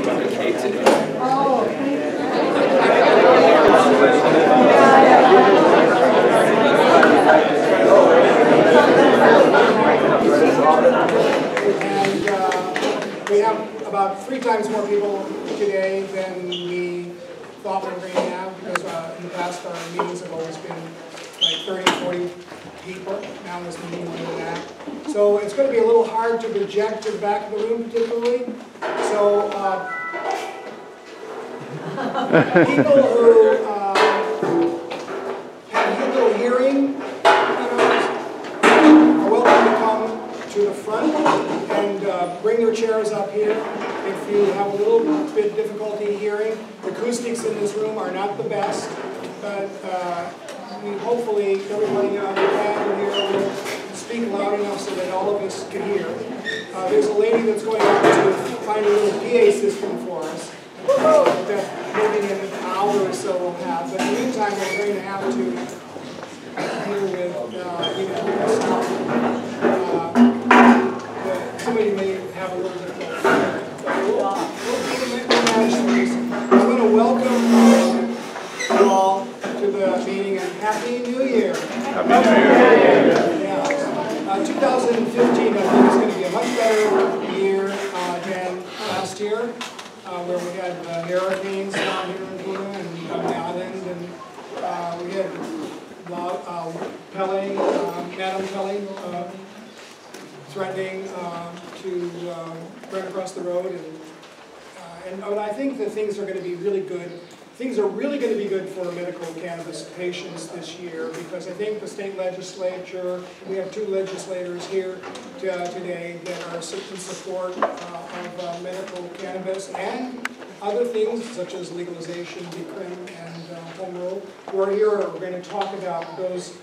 We have about 3 times more people today than we thought we were going to have, because in the past our meetings have always been like 30, 40 people. Now this meeting more than that. So it's going to be a little hard to project to the back of the room particularly. So people who have Hilo hearing, are welcome to come to the front and bring their chairs up here. If you have a little bit difficulty hearing, the acoustics in this room are not the best, but hopefully everybody on the panel here will speak loud enough so that all of us can hear. There's a lady that's going out to find a little PA system for us that maybe in an hour or so we'll have. But in the meantime, we're going to have to deal with somebody may have a little bit of I'm going to welcome you all to the meeting and Happy New Year. Happy New Year. Yeah. 2015, I think, is going to be a much better year than last year, where we had hurricanes down here in Hilo and on the island, and we had Madam Pele threatening to run across the road, but I think that things are going to be really good. Things are really going to be good for medical cannabis patients this year, because I think the state legislature, we have 2 legislators here today that are in support of medical cannabis and other things such as legalization, decrim, and home rule. We're here, we're going to talk about those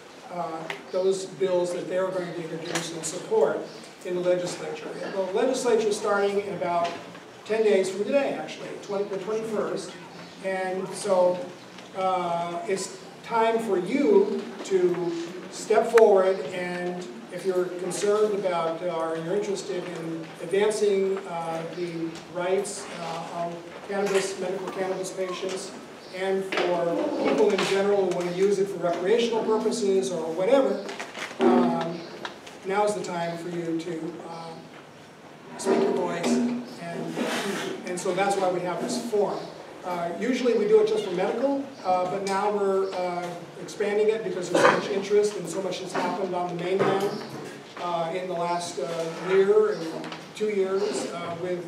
bills that they're going to introduce and support in the legislature. The legislature is starting in about 10 days from today, actually, the 21st. And so it's time for you to step forward, and if you're concerned about or you're interested in advancing the rights of medical cannabis patients, and for people in general who want to use it for recreational purposes or whatever, now's the time for you to speak your voice, and so that's why we have this forum. Usually we do it just for medical, but now we're expanding it because there's so much interest and so much has happened on the mainland in the last year and 2 years with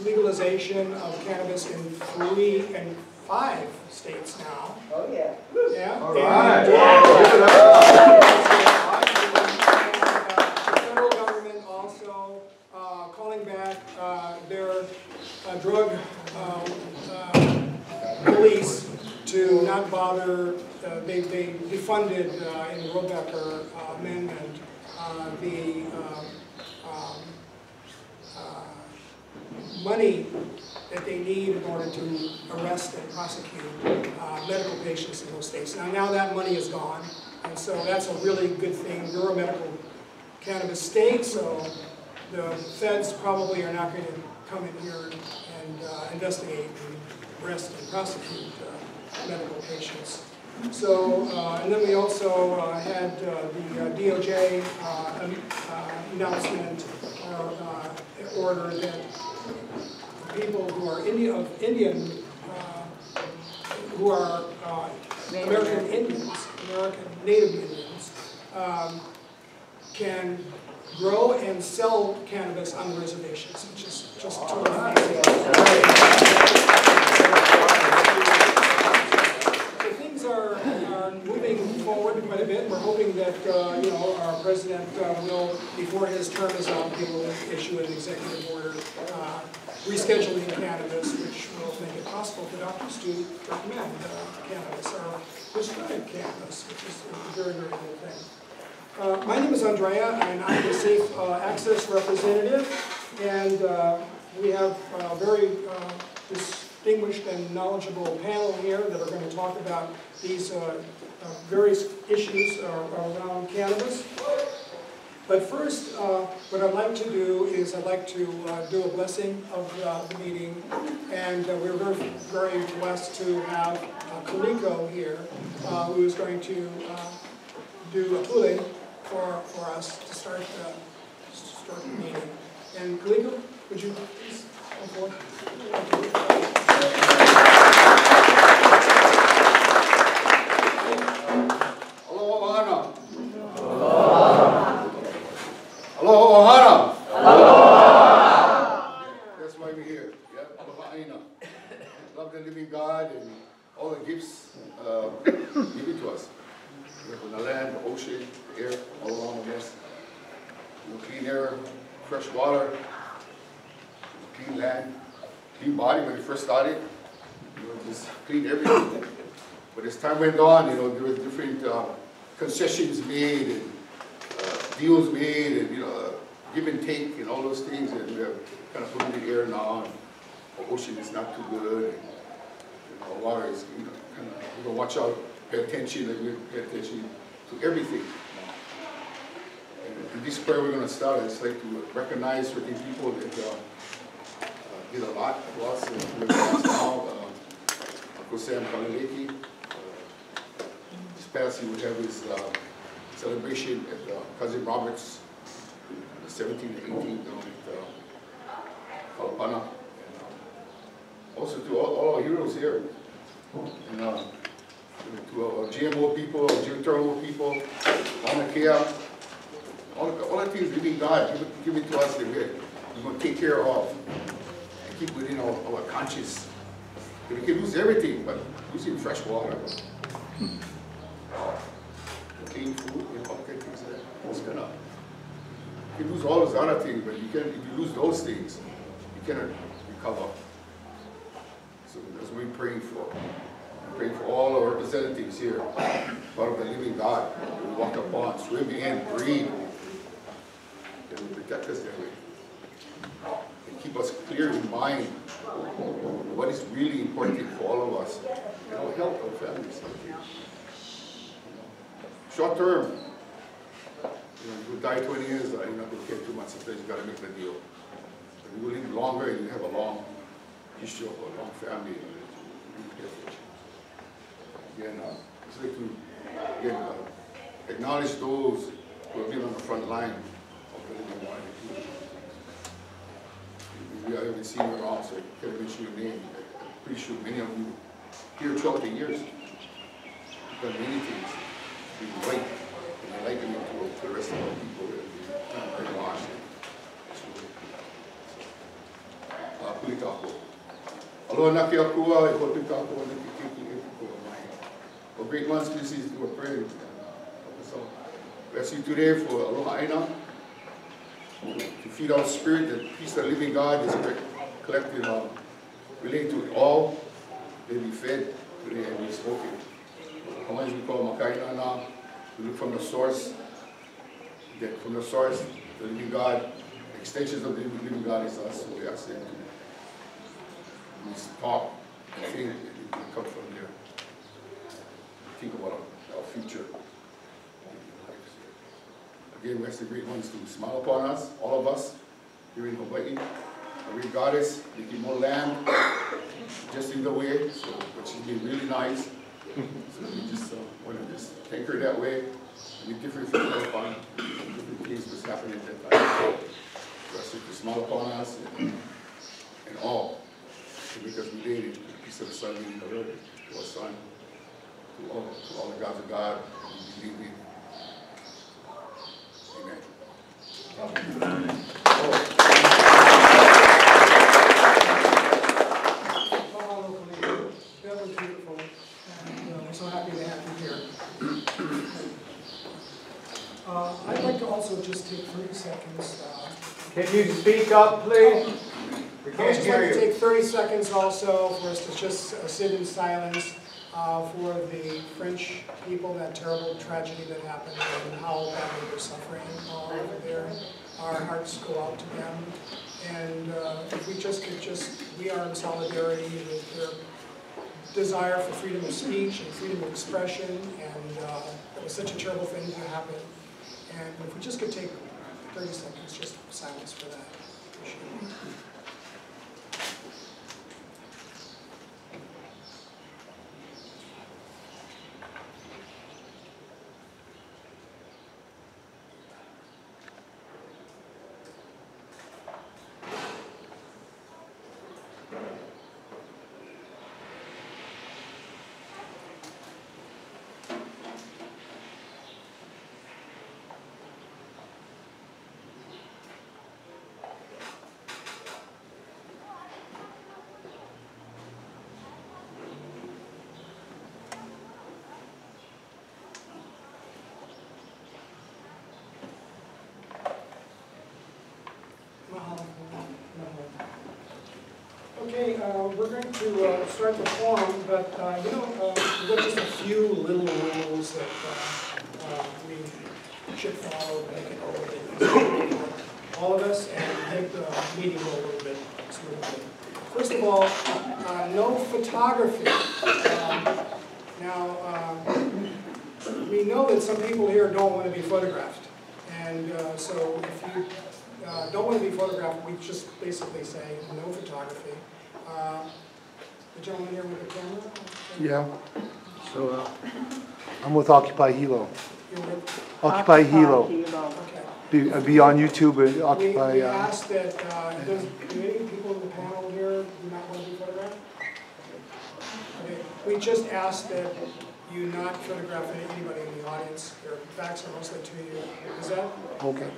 legalization of cannabis in 3 and 5 states now. Oh yeah. Yeah. All right. The federal government also calling back their drug police to not bother. They defunded in the Robecker amendment the money that they need in order to arrest and prosecute medical patients in those states. Now that money is gone, and so that's a really good thing. We're a medical cannabis state, so the feds probably are not going to come in here and investigate and arrest and prosecute medical patients. So, and then we also had the DOJ announcement or order that people who are Indian, who are American Indians, American Native Indians, can grow and sell cannabis on the reservations, which is just totally amazing. So things are moving forward quite a bit. We're hoping that our president will, before his term is up, he will issue an executive order rescheduling cannabis, which will make it possible for doctors to recommend cannabis or prescribe cannabis, which is a very, very good thing. My name is Andrea, and I'm the Safe Access representative, and we have a very distinguished and knowledgeable panel here that are going to talk about these various issues around cannabis. But first, what I'd like to do is I'd like to do a blessing of the meeting. And we're very, very blessed to have Keaau here, who is going to do a pule for us to start the meeting. And Keaau, would you please come forward? Aloha ohana. Aloha. That's why we're here. Yeah, aloha aina. Love the living God and all the gifts given to us. From the land, the ocean, the air, all around us. Clean air, fresh water, clean land, clean body. When we first started, just cleaned everything. But as time went on, there were different concessions made and deals made, and give and take, and all those things, and we have kind of polluted air now, and the ocean is not too good, and water is, kind of, we gotta watch out, pay attention, and we pay attention to everything. And in this prayer we're going to start, it's like to recognize certain people that did a lot for us, and we're going to ask now, Uncle Sam Kalaleki. This past he would have his celebration at Cousin Robert's, the 17th and 18th down at Kalapana. And also to all our heroes here. And to our GMO people, our geothermal people, Keaau, all the things living God give it to us that we're going to take care of and keep within our conscience. We can lose everything, but losing fresh water, clean food, all kind of things like that. It's gonna. You can lose all those other things, but if you lose those things, you cannot recover. So that's what we're praying for. We're praying for all our representatives here, part of the living God, that we walk upon, swim in, breathe, that will protect us that way. And keep us clear in mind what is really important for all of us, and our health, our families. Short term, you will die 20 years, you're not going to care too much, sometimes you got to make the deal. But you will live longer and you have a long history of a long family. Again, it's like to acknowledge those who have been on the front line of the living water. We haven't seen you around, so I can't mention your name. I'm pretty sure many of you here throughout the years have done many things. We like and liken it to the rest of our people that we brainwashed. Kulitako. Aloha na kia kua, e hotu kako, na ki kiki e kua mai. Well, great ones, please do a prayer. So, bless you today for aloha aina, to feed our spirit, the peace of the living God is collected, related to it all. They be fed today and be spoken. Sometimes we call makaina na. We look from the source. Get from the source, the living God. Extensions of the living God is us. So we ask them to talk and think, and it will come from there. Think about our future. Again, we ask the great ones to smile upon us, all of us, here in Hawaii. The great goddess, making more land, just in the way, so which has been really nice. So we just want to just thank her that way. Be different from that fun, different things was happening at that time. For us to smile upon us and all. Because we did it, the peace of the Son leading the earth, to our Son, to all the gods of God, we believe in. Amen. That was beautiful, and we're so happy to have you here. I'd like to also just take 30 seconds. Can you speak up, please? We I'd can't just hear like to you. take 30 seconds also for us to just sit in silence for the French people, that terrible tragedy that happened and how badly they're suffering over there. Our hearts go out to them. And if we just could we are in solidarity with their desire for freedom of speech and freedom of expression, and it was such a terrible thing to happen. And if we just could take 30 seconds, just silence for that. Appreciate it. Okay, we're going to start the forum, but you know, we've got just a few little rules that we should follow to make it a little bit easier for all of us and make the meeting go a little bit smoothly. First of all, no photography. Now, we know that some people here don't want to be photographed, and so if you don't want to be photographed, we just basically say no photography. The gentleman here with the camera? Yeah. So I'm with Occupy Hilo. You're with? Occupy Hilo. Okay. Be on YouTube and Occupy. We asked that, do any people in the panel here do not want to be photographed? Okay. We just asked that you not photograph anybody in the audience. Their backs are mostly to you. Is that? Okay.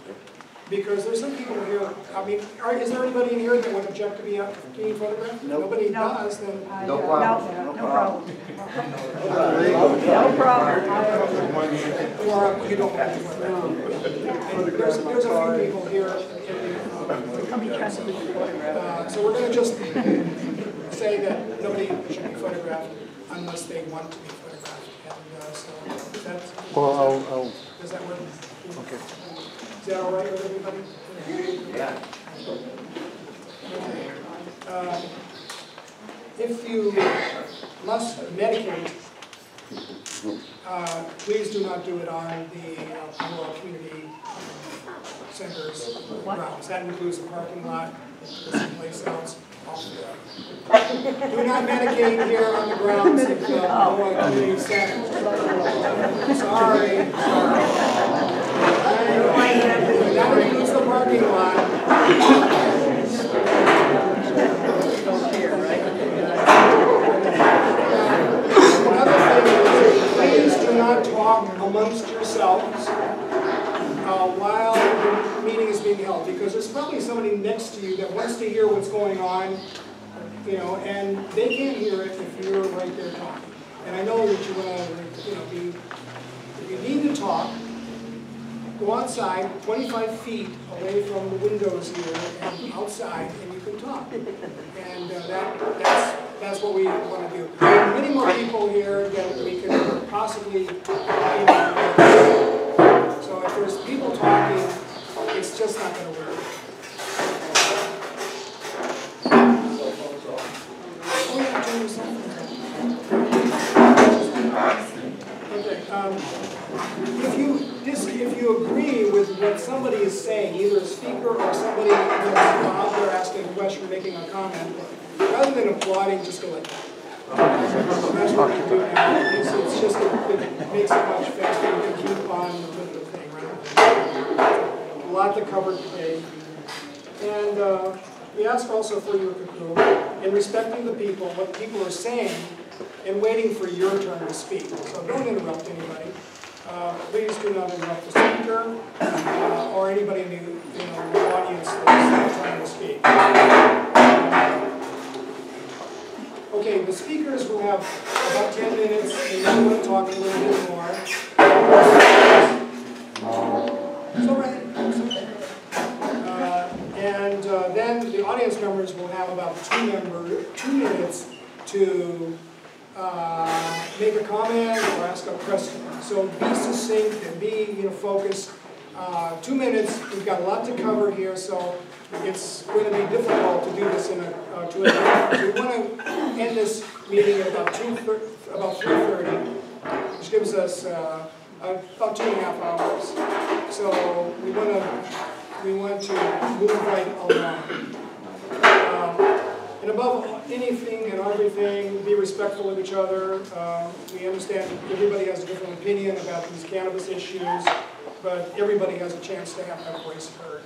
Because there's some people here, I mean, is there anybody in here that would object to being photographed? Nope. Nobody does, then. No problem. No problem. No problem. Or you don't want to be photographed. There's a few people here. So we're going to just say that nobody should be photographed unless they want to be photographed. And so that's. Well, Does that work? okay. Is that all right with everybody? Yeah. Okay. If you must medicate, please do not do it on the rural community centers grounds. That includes the parking lot, someplace else. Do not medicate here on the grounds of the rural community center. Sorry. That includes the parking lot. Another thing is, please do not talk amongst yourselves while the meeting is being held, because there's probably somebody next to you that wants to hear what's going on, you know, and they can't hear it if you're right there talking. And I know that you want to, you know, if you need to talk, go outside 25 feet away from the windows here and outside, and you can talk. And that's what we want to do. There are many more people here that we can possibly so if there's people talking, it's just not going to work. Okay. If you agree with what somebody is saying, either a speaker or somebody that's out there asking a question or making a comment, rather than applauding, just go like that. That's what we do now. It's just it makes it much faster. You can keep on with the thing, right? A lot to cover today. And we ask also for your Keaau in respecting the people, what people are saying, and waiting for your turn to speak. So don't interrupt anybody. Please do not interrupt the speaker or anybody in the audience that's trying to speak. Okay, the speakers will have about 10 minutes, and then we'll talk a little bit more. It's all right. It's okay. And then the audience members will have about 2 minutes to make a comment or ask a question. So be succinct and be focused. 2 minutes. We've got a lot to cover here, so it's going to be difficult to do this in a 2 hours. We want to end this meeting at about 3:30, which gives us about 2.5 hours. So we want to we want to move right along. And above anything and everything, be respectful of each other. We understand everybody has a different opinion about these cannabis issues, but everybody has a chance to have their voice heard.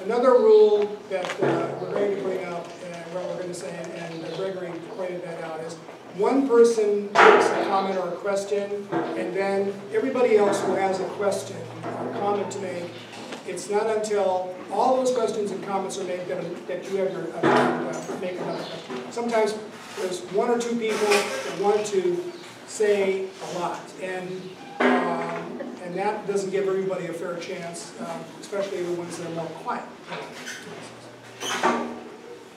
Another rule that we're going to bring up, and what we're going to say, and Gregory pointed that out, is one person makes a comment or a question, and then everybody else who has a question or comment to make, it's not until all those questions and comments are made that you have your time to make another question. Sometimes there's one or two people that want to say a lot, and that doesn't give everybody a fair chance, especially the ones that are more quiet.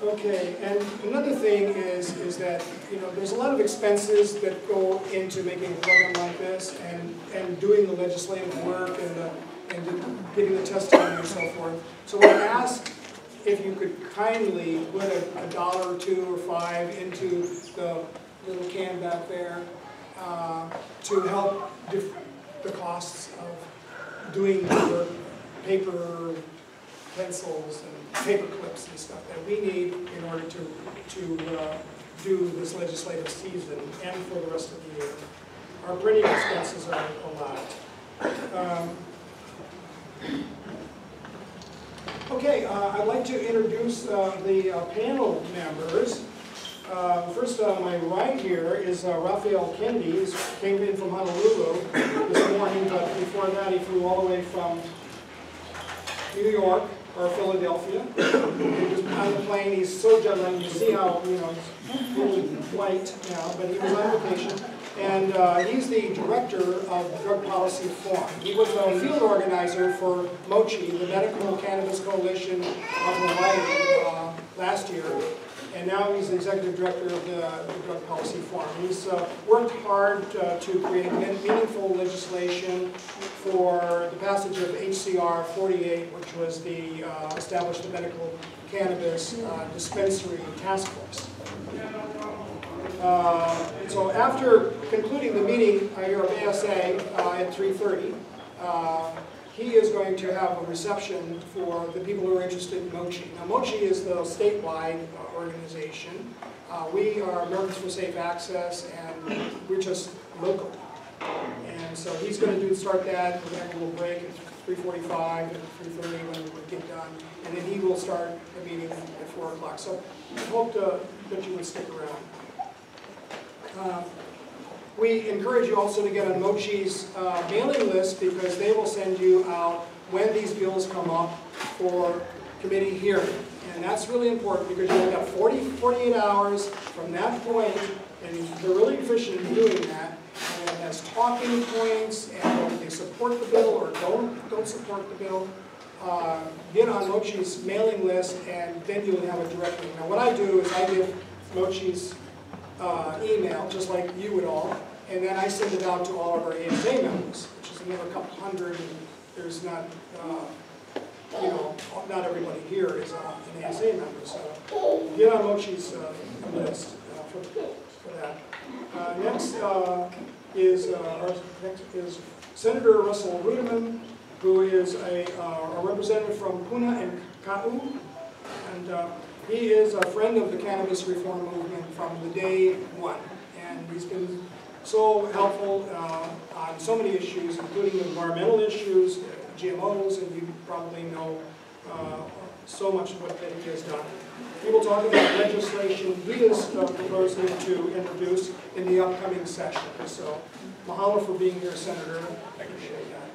Okay, and another thing is that, you know, there's a lot of expenses that go into making a program like this, and doing the legislative work and getting the testimony and so forth. So I asked if you could kindly put $1 or $2 or $5 into the little can back there to help the costs of doing the paper pencils and paper clips and stuff that we need in order to do this legislative season and for the rest of the year. Our printing expenses are a lot. Okay, I'd like to introduce the panel members. First on my right here is Raphael Kennedy. He came in from Honolulu this morning, but before that he flew all the way from New York or Philadelphia. He was on the plane. He's so jet lagged. You see how, you know, he's really white now, but he was on vacation. And he's the director of the Drug Policy Forum. He was a field organizer for MOCHI, the Medical Cannabis Coalition of Hawaii, last year. And now he's the executive director of the Drug Policy Forum. He's worked hard to create meaningful legislation for the passage of HCR 48, which was the established the medical cannabis dispensary task force. So after concluding the meeting here of ASA at 3:30, he is going to have a reception for the people who are interested in MOCHI. Now, MOCHI is the statewide organization. We are Americans for Safe Access, and we're just local. And so he's going to start that. We're going to have a little break at 3:45 and 3:30 when we get done. And then he will start the meeting at 4 o'clock. So I hope that you would stick around. We encourage you also to get on MOCHI's mailing list, because they will send you out when these bills come up for committee hearing. And that's really important, because you've got 48 hours from that point, and they're really efficient in doing that. And it has talking points, and whether they support the bill or don't support the bill. Get on MOCHI's mailing list, and then you'll have a direct link. Now what I do is I give MOCHI's email, just like you would all, and then I send it out to all of our ASA members, which is another couple hundred, and there's not, you know, not everybody here is an ASA member, so get on MOCHI's list for that. Next is Senator Russell Ruderman, who is a representative from Puna and Keaau, and he is a friend of the cannabis reform movement from the day one, and he's been so helpful on so many issues, including environmental issues, GMOs, and you probably know so much of what that he has done. He will talk about legislation he is proposing to introduce in the upcoming session. So, mahalo for being here, Senator. I appreciate that.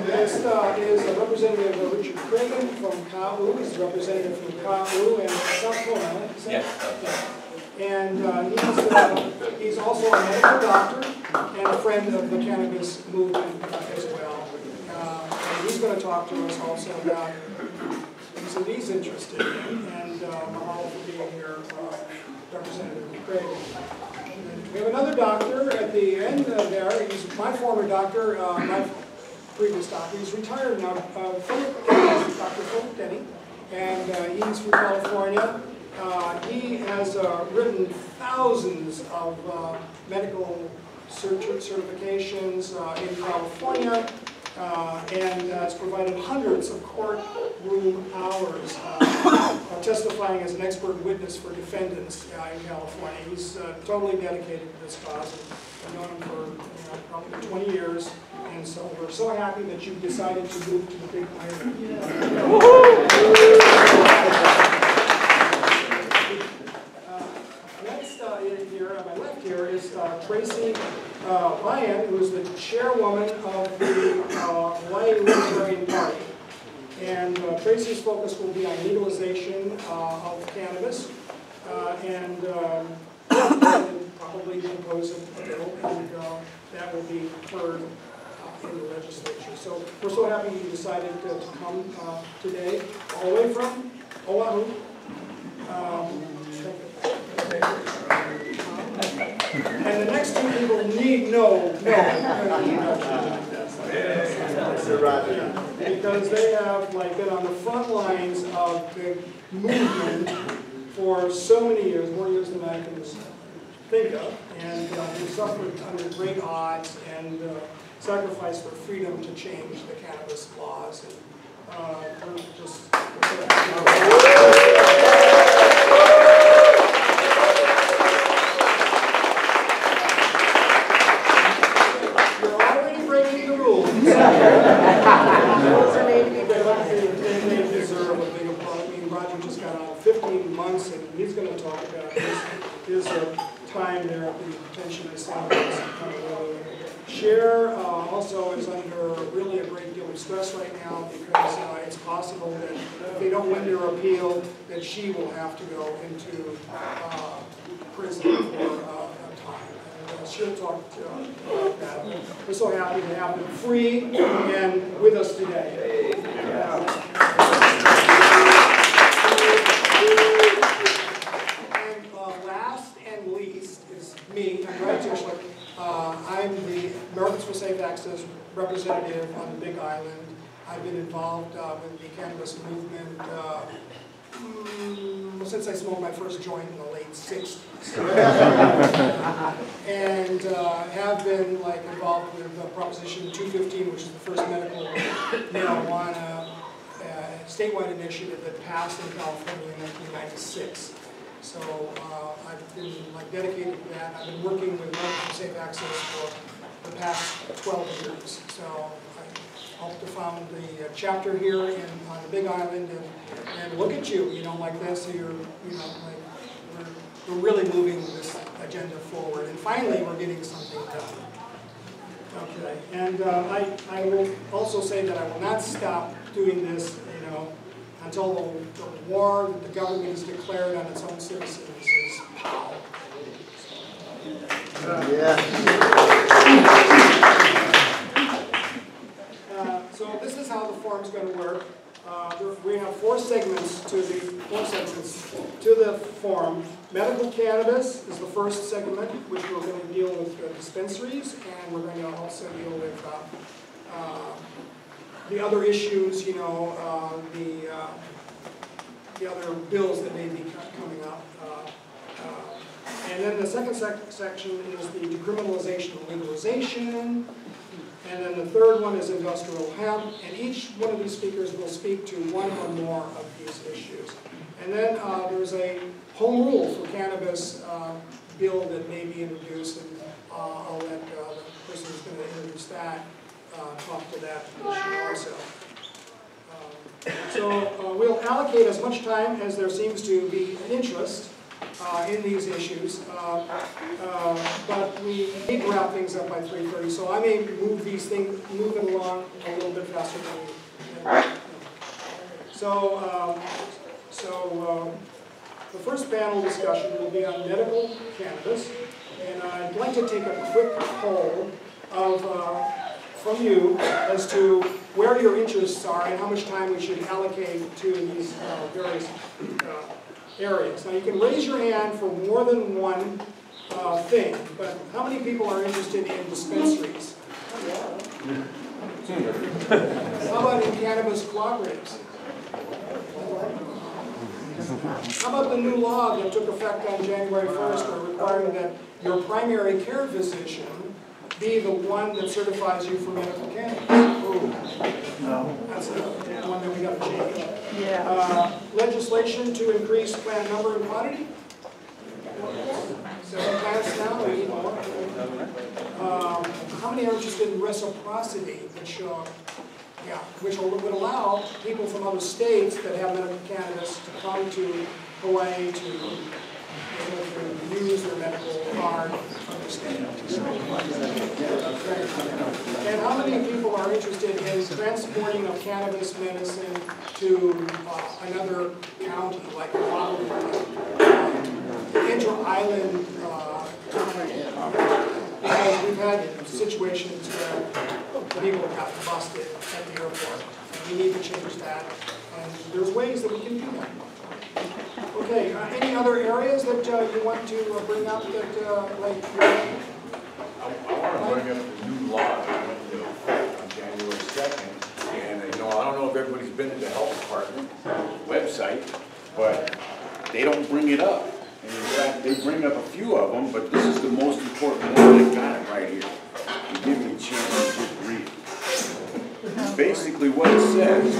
Next is Representative Richard Cragen from Keaau. He's a representative from Keaau and South Carolina. Yes. And he's also a medical doctor and a friend of the cannabis movement as well. And he's going to talk to us also about something he's interested in. And mahalo for being here, Representative Cragen. We have another doctor at the end there. He's my former doctor, my previous doctor. He's retired now, Dr. Philip Denny, and he's from California. He has written thousands of medical certifications in California, and it's provided hundreds of courtroom hours testifying as an expert witness for defendants in California. He's totally dedicated to this cause. I've known him for probably 20 years, and so we're so happy that you decided to move to the Big Island. Next here, on my left here, is Tracy Ryan, who is the chairwoman of the Hawaii Libertarian Party. And Tracy's focus will be on legalization of cannabis and probably propose a bill, and that will be heard in the legislature. So we're so happy you decided to come today, all the way from Oahu. And the next two people need no because they have been on the front lines of the movement for so many years, more years than I can think of, and they've suffered under great odds and sacrificed their freedom to change the cannabis laws. And we're just They deserve a big applause. I mean, Roger just got out 15 months, and he's going to talk about his time there at the detention center. Cher also is under really a great deal of stress right now because it's possible that if they don't win their appeal, that she will have to go into prison for a time. She'll talk about that. We're so happy to have them free and with us today. And last and least is me. I'm Brad Tischler. I'm the Americans for Safe Access representative on the Big Island. I've been involved with the cannabis movement since I smoked my first joint in the late 60s. And have been involved with Proposition 215, which is the first medical marijuana statewide initiative that passed in California in 1996. So I've been dedicated to that. I've been working with Americans for Safe Access for the past 12 years. So I helped to found the chapter here on the Big Island, and look at you, like this. You're, we're really moving this agenda forward, and finally we're getting something done. Okay, and I will also say that I will not stop doing this, until the war that the government has declared on its own citizens is pow. So this is how the forum's going to work. We have four segments to the forum. Medical cannabis is the first segment, which we're going to deal with dispensaries, and we're going to also deal with the other issues, the other bills that may be coming up. And then the second section is the decriminalization and legalization. And then the third one is industrial hemp. And each one of these speakers will speak to one or more of these issues. And then there's a home rule for cannabis bill that may be introduced, and I'll let the person who's going to introduce that talk to that issue also. So we'll allocate as much time as there seems to be an interest in these issues, but we need to wrap things up by 3:30, so I may move it along a little bit faster than we. So the first panel discussion will be on medical cannabis, and I'd like to take a quick poll from you as to where your interests are and how much time we should allocate to these various areas. Now you can raise your hand for more than one thing, but how many people are interested in dispensaries? How about in cannabis cooperatives? How about the new law that took effect on January 1st requiring that your primary care physician be the one that certifies you for medical cannabis. That's the one that we got to change. Yeah. Legislation to increase plant number and quantity. 7 plants now, we need more. How many are interested in reciprocity, which would allow people from other states that have medical cannabis to come to Hawaii to use their medical card from the state. And how many people are interested in transporting of cannabis medicine to another county, like Keaau, inter-island because we've had situations where people got busted at the airport. And we need to change that. And there's ways that we can do that. Okay, any other areas that you want to bring up that, like... I want to bring up the new law that went into effect on January 2nd. And, I don't know if everybody's been to the health department website, but they don't bring it up. And in fact, they bring up a few of them, but this is the most important one. I got it right here. You give me a chance to just read it. Basically, what it says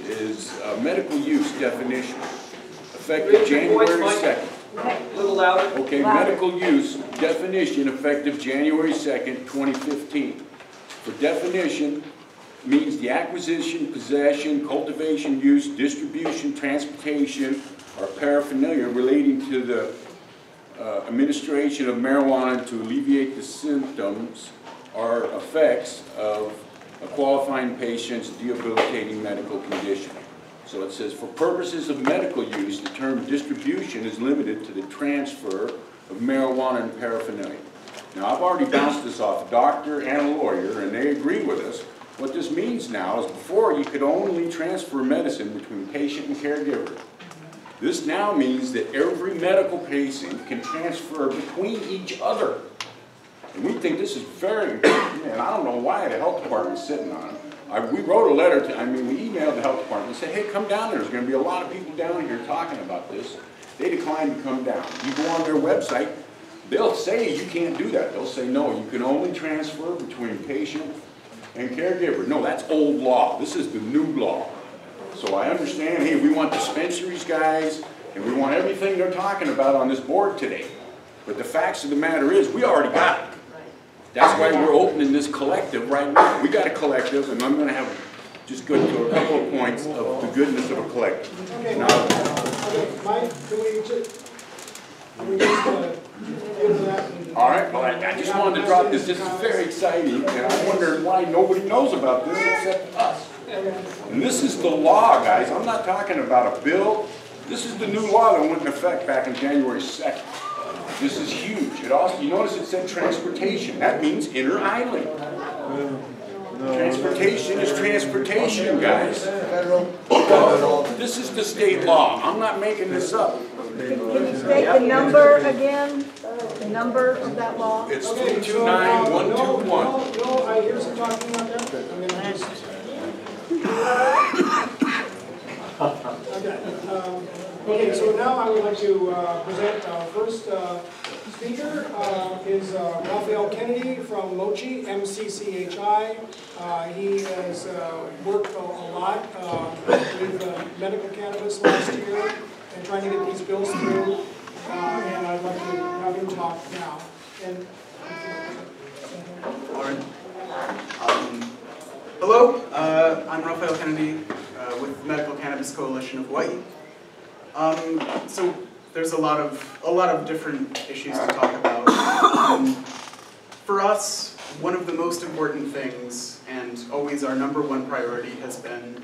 is medical use definition. Effective January 2nd. A little louder. Okay, medical use definition effective January 2nd, 2015. For definition, means the acquisition, possession, cultivation, use, distribution, transportation, or paraphernalia relating to the administration of marijuana to alleviate the symptoms or effects of a qualifying patient's debilitating medical condition. So it says, for purposes of medical use, the term distribution is limited to the transfer of marijuana and paraphernalia. Now, I've already bounced this off a doctor and a lawyer, and they agree with us. What this means now is before you could only transfer medicine between patient and caregiver. This now means that every medical patient can transfer between each other. And we think this is very important, and I don't know why the health department's sitting on it. We wrote a letter to, we emailed the health department and said, hey, come down there. There's going to be a lot of people down here talking about this. They declined to come down. You go on their website, they'll say you can't do that. They'll say, no, you can only transfer between patient and caregiver. No, that's old law. This is the new law. So I understand, hey, we want dispensaries, guys, and we want everything they're talking about on this board today. But the facts of the matter is, we already got it. That's why we're opening this collective right now. We got a collective, and I'm going to just go to a couple of points of the goodness of a collective. Okay, now, Mike, can we just give that? All right, well, I just wanted to drop this. This is very exciting, and I wonder why nobody knows about this except us. And this is the law, guys. I'm not talking about a bill. This is the new law that went into effect back on January 2nd. This is huge. It also, you notice it said transportation. That means inter-island. Transportation is transportation, guys. This is the state law. I'm not making this up. Can you state the number again? The number of that law? It's Okay, 329121. No, I hear some talking out there. I'm going to just... Okay, so now I would like to present our first speaker. Is Raphael Kennedy from Mochi, MCCHI. He has worked a lot with medical cannabis last year and trying to get these bills through. And I'd like to have him talk now. And all right. Hello, I'm Raphael Kennedy with Medical Cannabis Coalition of Hawaii. So there's a lot of different issues to talk about. For us, one of the most important things, and always our #1 priority, has been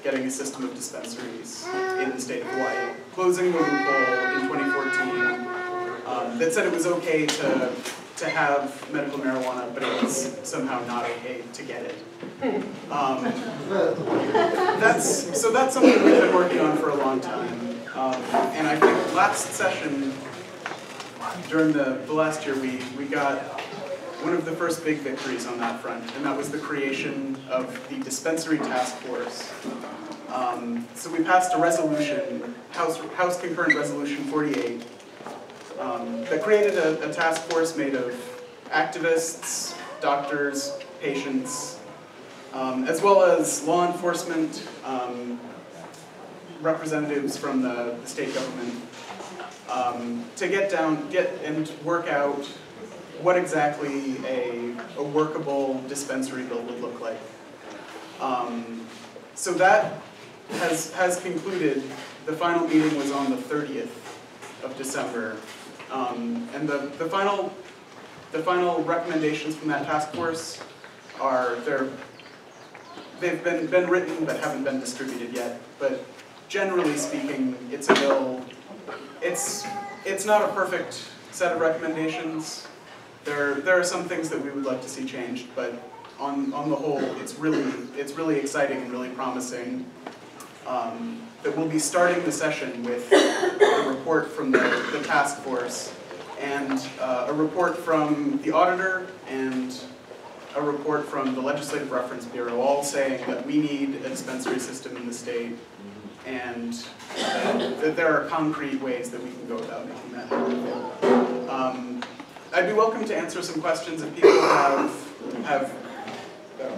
getting a system of dispensaries in the state of Hawaii. Closing the loophole in 2014 that said it was okay to have medical marijuana, but it was somehow not okay to get it. That's something we've been working on for a long time. And I think last session, during the last year, we got one of the first big victories on that front, and that was the creation of the Dispensary Task Force. So we passed a resolution, House Concurrent Resolution 48, that created a task force made of activists, doctors, patients, as well as law enforcement, representatives from the state government, to get and work out what exactly a workable dispensary bill would look like. So that has concluded. The final meeting was on the 30th of December, and the final recommendations from that task force are they've been written but haven't been distributed yet. But generally speaking, it's a bill. It's not a perfect set of recommendations. There are some things that we would like to see changed, but on the whole, it's really exciting and really promising. That we'll be starting the session with a report from the task force and a report from the auditor and a report from the Legislative Reference Bureau, all saying that we need a dispensary system in the state and that there are concrete ways that we can go about making that happen. I'd be welcome to answer some questions if people have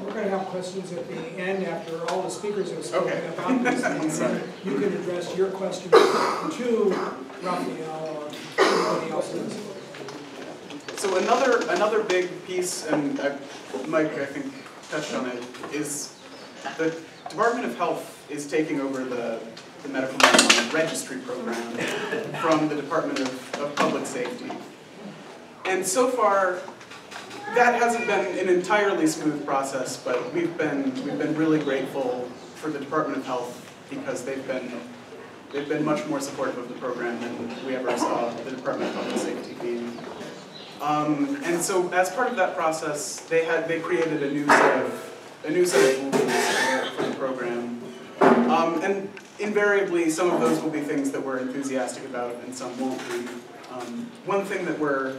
We're going to have questions at the end after all the speakers have spoken about this. And you can address your questions to Raphael or anybody else. So another big piece, and Mike I think touched on it, is the Department of Health is taking over the medical marijuana registry program from the Department of Public Safety. And so far, that hasn't been an entirely smooth process, but we've been really grateful for the Department of Health because they've been much more supportive of the program than we ever saw the Department of Public Safety being. And so, as part of that process, they created a new set of rules for the program, and invariably, some of those will be things that we're enthusiastic about, and some won't be. One thing that we're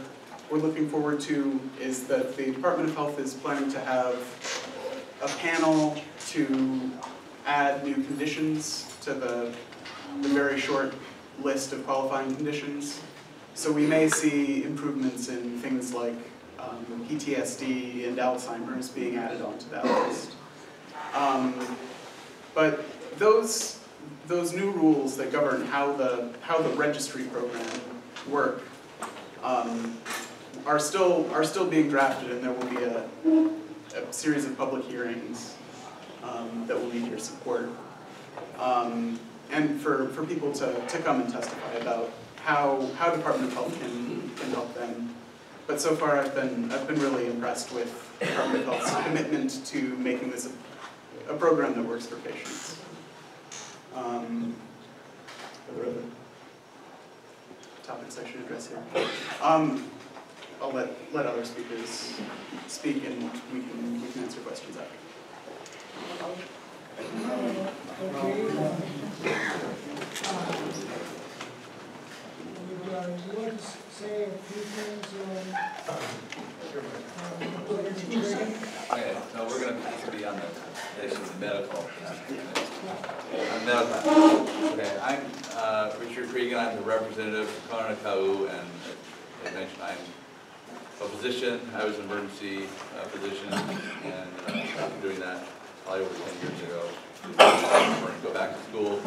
looking forward to is that the Department of Health is planning to have a panel to add new conditions to the very short list of qualifying conditions. So we may see improvements in things like PTSD and Alzheimer's being added onto that list. But those new rules that govern how the registry program work are still being drafted, and there will be a series of public hearings that will need your support, and for people to come and testify about how Department of Health can help them. But so far, I've been really impressed with Department of Health's commitment to making this a program that works for patients. Are there other topics I should address here? I'll let other speakers speak, and we can answer questions after. Would you like to say a few things Okay, so we're going to be on the issue of medical. Okay, I'm Richard Cregan. I'm the representative for Keaau, and as I mentioned, I'm a physician. I was an emergency physician, and I've been doing that probably over 10 years ago. I'm going to go back to school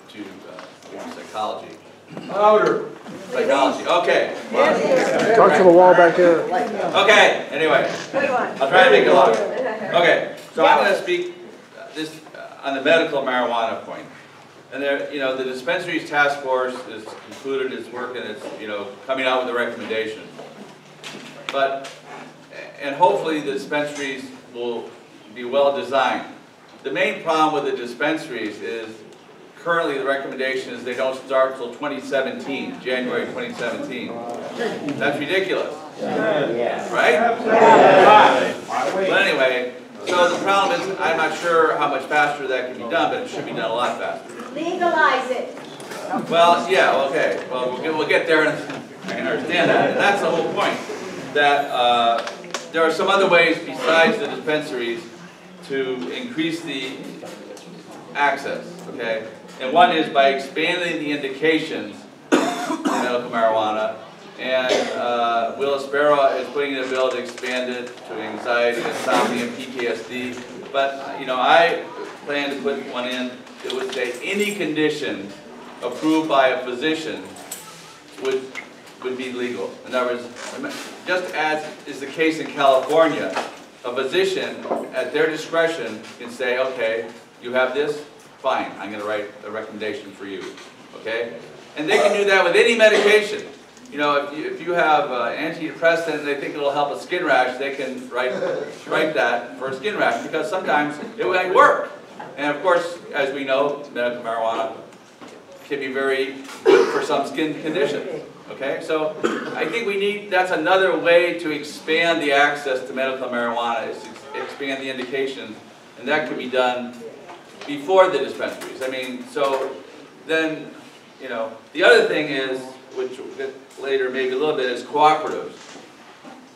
to do psychology. Louder. Psychology, okay. Talk to the wall back there. Okay, anyway. Good one. I'll try to make it longer. Okay, so I'm going to speak this on the medical marijuana point. And there, the dispensaries task force has concluded its work, and it's, coming out with a recommendation. And hopefully the dispensaries will be well designed. The main problem with the dispensaries is currently the recommendation is they don't start till 2017, January 2017. That's ridiculous. Right? But anyway, so the problem is I'm not sure how much faster that can be done, but it should be done a lot faster. Legalize it. Well, yeah, okay. Well, we'll get there, and I can understand that. And that's the whole point, that there are some other ways besides the dispensaries to increase the access, okay? And one is by expanding the indications in medical marijuana And Will Aspera is putting in a bill to expand it to anxiety, insomnia, and PTSD. But, you know, I plan to put one in that would say any condition approved by a physician would be legal. In other words, just as is the case in California, a physician at their discretion can say, okay, you have this, fine, I'm going to write a recommendation for you, okay? And they can do that with any medication. You know, if you have antidepressant and they think it'll help a skin rash, they can write that for a skin rash because sometimes it might work. And of course, as we know, medical marijuana can be very good for some skin conditions. Okay, so I think that's another way to expand the access to medical marijuana, is to expand the indications, and that can be done before the dispensaries. I mean, so then, you know, the other thing is, which we'll get later maybe a little bit, is cooperatives.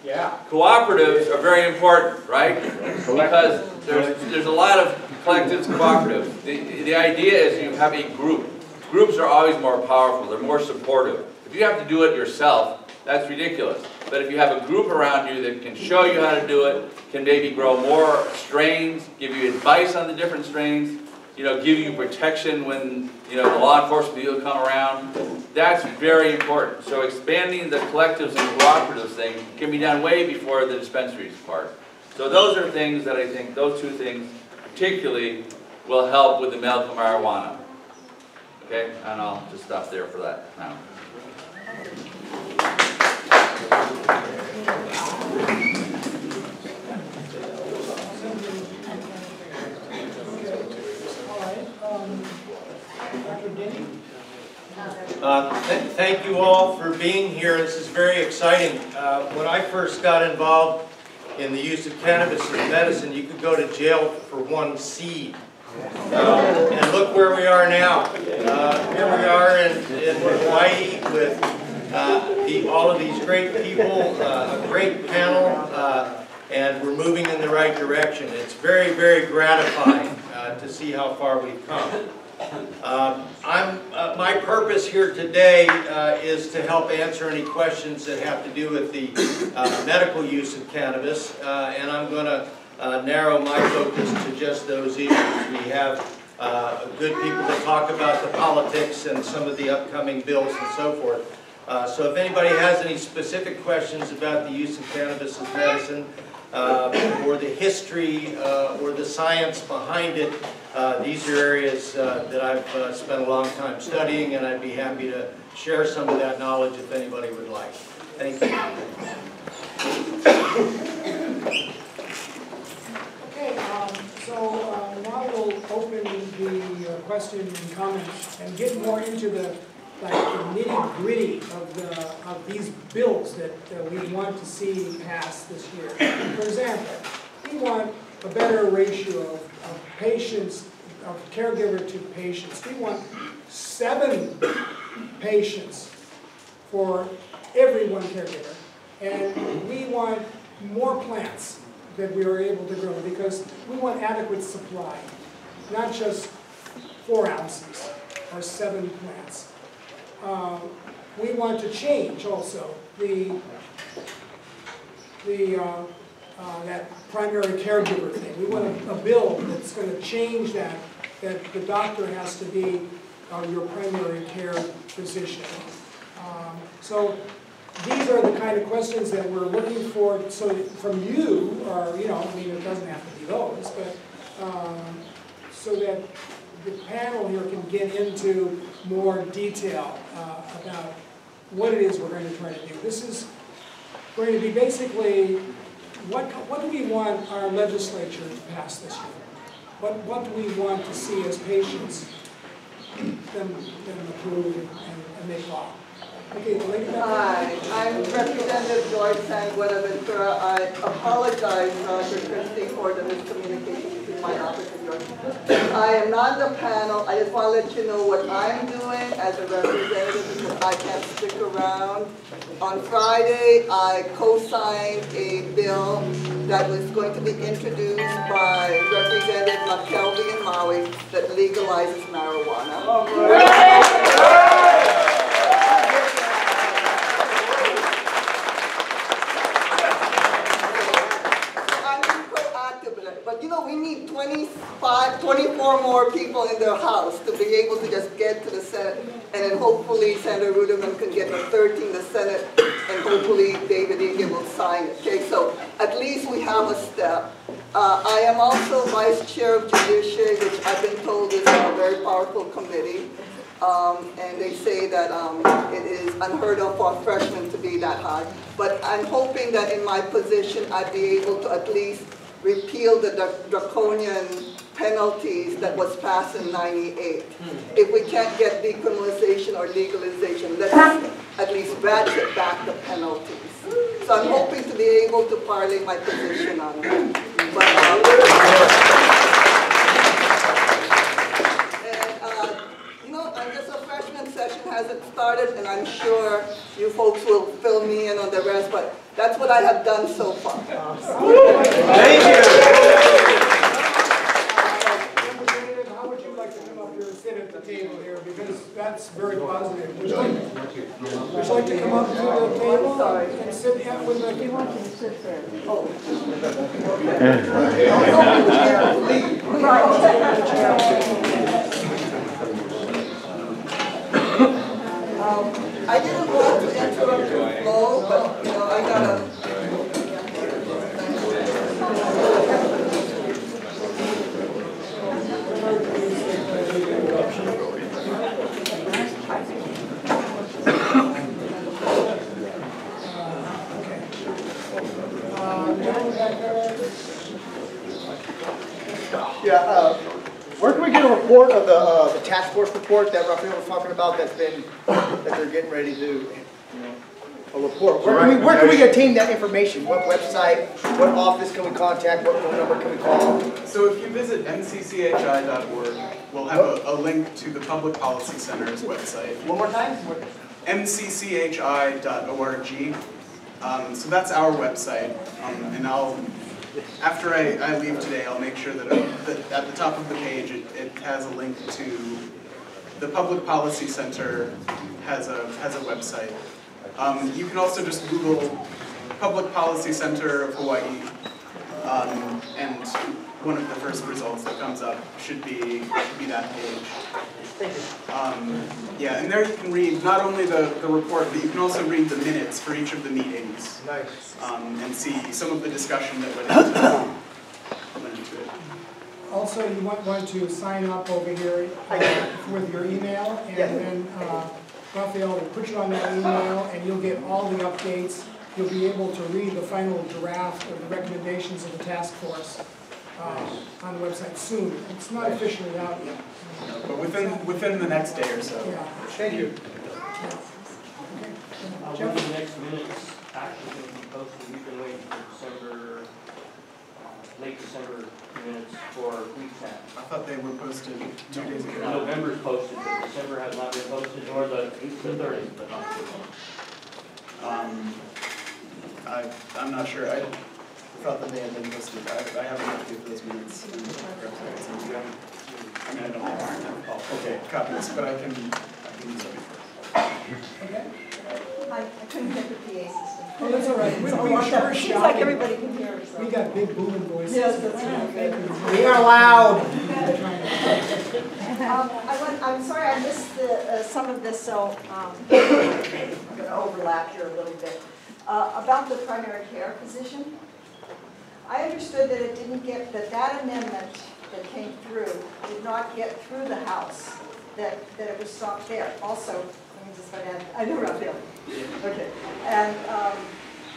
Yeah. Cooperatives are very important, right? Because there's a lot of collectives, cooperatives. The idea is you have a group. Groups are always more powerful, they're more supportive. If you have to do it yourself, that's ridiculous. But if you have a group around you that can show you how to do it, can maybe grow more strains, give you advice on the different strains, you know, give you protection when, you know, the law enforcement people come around, that's very important. So expanding the collectives and cooperatives thing can be done way before the dispensaries part. So those are things that I think, those two things particularly will help with the medical marijuana. Okay, and I'll just stop there for that now. Thank you all for being here. This is very exciting. When I first got involved in the use of cannabis as medicine, you could go to jail for one seed. And look where we are now. Here we are in Hawaii with all of these great people, a great panel, and we're moving in the right direction. It's very, very gratifying to see how far we've come. My purpose here today is to help answer any questions that have to do with the medical use of cannabis, and I'm going to narrow my focus to just those issues. We have good people to talk about the politics and some of the upcoming bills and so forth. So if anybody has any specific questions about the use of cannabis as medicine, or the history or the science behind it, these are areas that I've spent a long time studying, and I'd be happy to share some of that knowledge if anybody would like. Thank you. Okay, so now we'll open the question and comments and get more into the nitty-gritty of these bills that we want to see passed this year. For example, we want a better ratio of patients, of caregiver to patients. We want 7 patients for every one caregiver, and we want more plants that we are able to grow because we want adequate supply, not just 4 ounces or 7 plants. We want to change also that primary caregiver thing. We want a bill that's going to change that the doctor has to be your primary care physician. So these are the kind of questions that we're looking for. So from you, or I mean, it doesn't have to be those, but so that the panel here can get into more detail about what it is we're going to try to do. This is going to be basically what do we want our legislature to pass this year? What do we want to see as patients them approve and make law? Okay, the lady back there. Hi, I'm Representative Joyce Sanguetta Ventura. I apologize, Dr. Christie, for the miscommunication between my office and yours. I am not the panel. I just want to let you know what I'm doing as a representative because I can't stick around. On Friday, I co-signed a bill that was going to be introduced by Representative McKelvey in Maui that legalizes marijuana. people in their house to be able to just get to the Senate, and then hopefully Senator Ruderman can get the 13 to Senate, and hopefully David Egan will sign it. Okay, so at least we have a step. I am also vice chair of Judiciary, which I've been told is a very powerful committee. And they say that it is unheard of for a freshman to be that high. But I'm hoping that in my position I'd be able to at least repeal the draconian penalties that was passed in '98. If we can't get decriminalization or legalization, let's at least ratchet back the penalties. So I'm hoping to be able to parlay my position on that. You know, I guess a freshman session hasn't started, and I'm sure you folks will fill me in on the rest, but that's what I have done so far. Thank you. How would you like to come up here and sit at the table here, because that's very positive. Would you like to come up to the table and sit down with the... You want to sit there. I didn't want to interrupt your flow, but you know, I gotta. Yeah, where can we get a report of the task force report that Raphael was talking about that they're getting ready to do? You know, a report. Where can we obtain that information? What website? What office can we contact? What phone number can we call? So if you visit mcchi.org, we'll have a link to the Public Policy Center's website. One more time? mcchi.org. So that's our website, and after I leave today, I'll make sure that at the top of the page it has a link to the Public Policy Center has a website. You can also just Google Public Policy Center of Hawaii, and one of the first results that comes up should be that page. Yeah, and there you can read not only the report, but you can also read the minutes for each of the meetings. Nice. And see some of the discussion that went into it. Also, you might want to sign up over here with your email, and then Raphael will put you on that email, and you'll get all the updates. You'll be able to read the final draft of the recommendations of the task force on the website soon. It's not officially out yet. But within the next day or so. Yeah. Thank you. When the next minutes actually going to be posted? We've been waiting for December, late December minutes for weeks now. I thought they were posted 2 days ago. November's posted, but December has not been posted, nor the 30th, but not. I'm not sure. I thought that they had been posted. I haven't looked at those minutes. I mean, I don't have okay, copies, but I can use them. Okay. I couldn't get the PA system. Oh, that's all right. We're Seems like everybody can hear us. We got big booming voices. Yes, that's right. We are loud. I'm sorry I missed some of this, so I'm going to overlap here a little bit. About the primary care physician, I understood that it didn't get, that amendment that came through did not get through the House, that it was stopped there. Also, let me just find out, I know Raphael. Okay, and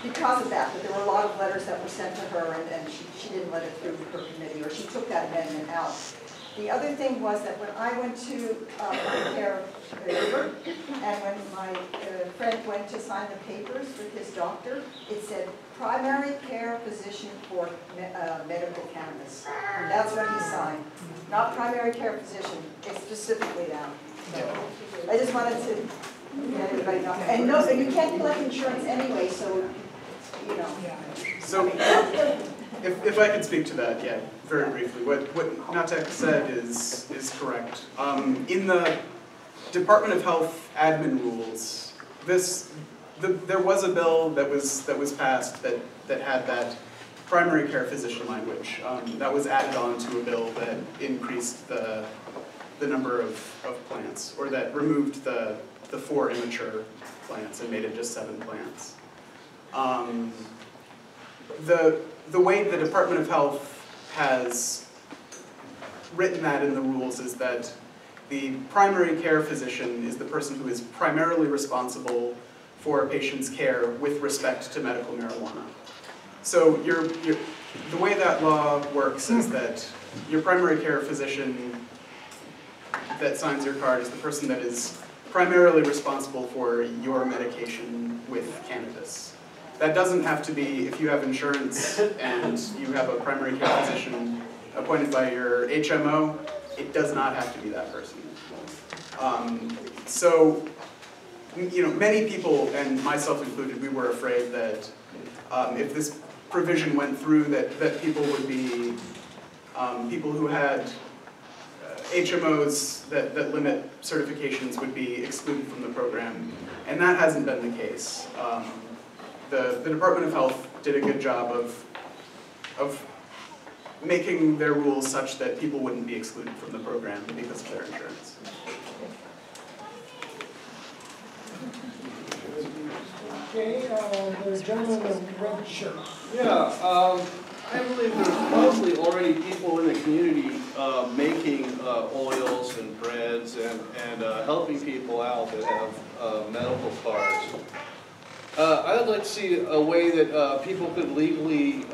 because of that there were a lot of letters that were sent to her, and she didn't let it through her committee, or she took that amendment out. The other thing was that when I went to care giver, and when my friend went to sign the papers with his doctor, it said primary care physician for medical cannabis. And that's what he signed. Not primary care physician, it's specifically that. So I just wanted to let everybody know. And no, so you can't collect insurance anyway, so, you know. So, if I could speak to that, yeah, very briefly. What Natek said is correct. In the Department of Health admin rules, there was a bill that was passed that had that primary care physician language. That was added on to a bill that increased the the number of plants, or that removed the 4 immature plants and made it just 7 plants. The way the Department of Health has written that in the rules is that the primary care physician is the person who is primarily responsible for a patient's care with respect to medical marijuana. So the way that law works is that your primary care physician that signs your card is the person that is primarily responsible for your medication with cannabis. That doesn't have to be if you have insurance and you have a primary care physician appointed by your HMO, it does not have to be that person. So, many people, and myself included, we were afraid that if this provision went through, that people would be, people who had HMOs that limit certifications would be excluded from the program, and that hasn't been the case. The Department of Health did a good job of making their rules such that people wouldn't be excluded from the program because of their insurance. Okay, the gentleman in the red shirt. Yeah, I believe there's probably already people in the community making oils and breads and helping people out that have medical cards. I would like to see a way that people could legally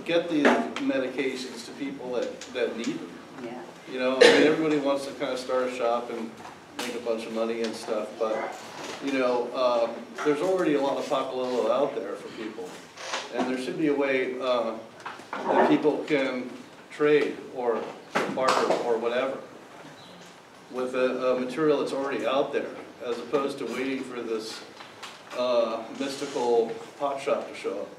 get these medications to people that need them. Yeah. You know, I mean, everybody wants to kind of start a shop and make a bunch of money and stuff, but, you know, there's already a lot of Papalolo out there for people. And there should be a way that people can trade or barter or whatever with a material that's already out there, as opposed to waiting for this mystical pot shop to show up.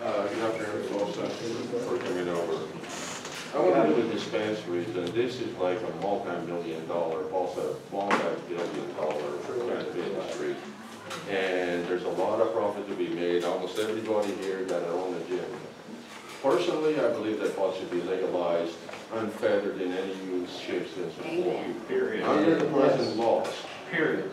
Good afternoon, folks. For coming over. I want to do with dispensaries, and this is like a multi-million-dollar, also multi-billion-dollar kind of industry. And there's a lot of profit to be made. Almost everybody here got their own gym. Personally, I believe that pot should be legalized, unfettered in any use, shape, sense, or form. Period. Under the present laws. Period.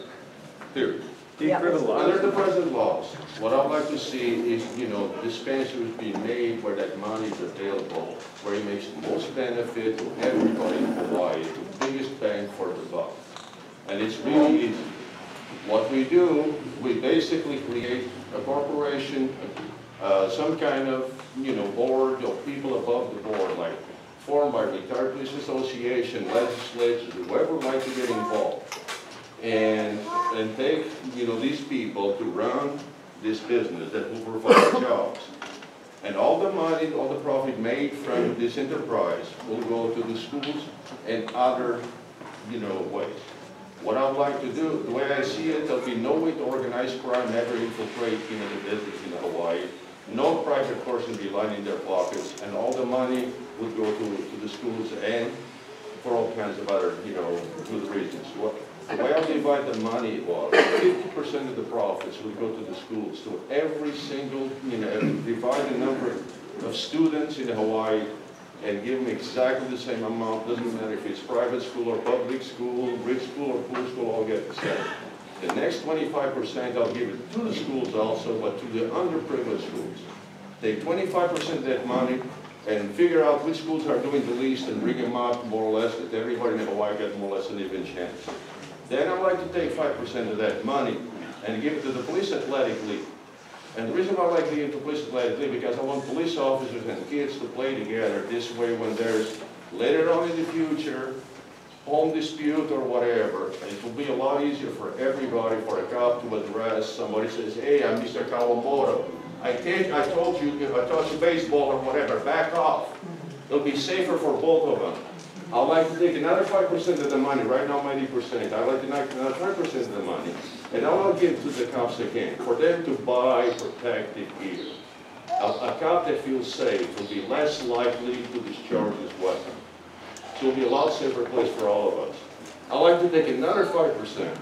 Period. Under the present laws, what I'd like to see is, you know, dispensaries being made where that money is available, where it makes the most benefit to everybody in Hawaii, the biggest bang for the buck. And it's really easy. What we do, we basically create a corporation, some kind of, you know, board of people above the board, like formed by retired police association, legislatures, whoever would like to get involved. And take, you know, these people to run this business that will provide jobs. And all the money, all the profit made from this enterprise will go to the schools and other, you know, ways. What I'd like to do, the way I see it, there'll be no way to organize crime ever infiltrate into the business in Hawaii. No private person be lining their pockets, and all the money would go to the schools and for all kinds of other, you know, good reasons. The way I divide the money was 50% of the profits would go to the schools, to every single, you know, divide the number of students in Hawaii and give them exactly the same amount. Doesn't matter if it's private school or public school, rich school or poor school, all get the same. The next 25% I'll give it to the schools also, but to the underprivileged schools. Take 25% of that money and figure out which schools are doing the least and bring them up more or less, that everybody in Hawaii gets more or less an even chance. Then I'd like to take 5% of that money and give it to the police athletic league. And the reason why I like to give it to police athletic league, because I want police officers and kids to play together this way when there's, later on in the future, home dispute or whatever. It will be a lot easier for everybody, for a cop to address. Somebody says, hey, I'm Mr. Kawamoto. I taught you baseball or whatever, back off. It'll be safer for both of them. I'd like to take another 5% of the money, right now I'm 80%, I'd like to take another 5% of the money, and I'll give to the cops again, for them to buy protective gear. A cop that feels safe will be less likely to discharge his weapon. So it'll be a lot safer place for all of us. I'd like to take another 5%,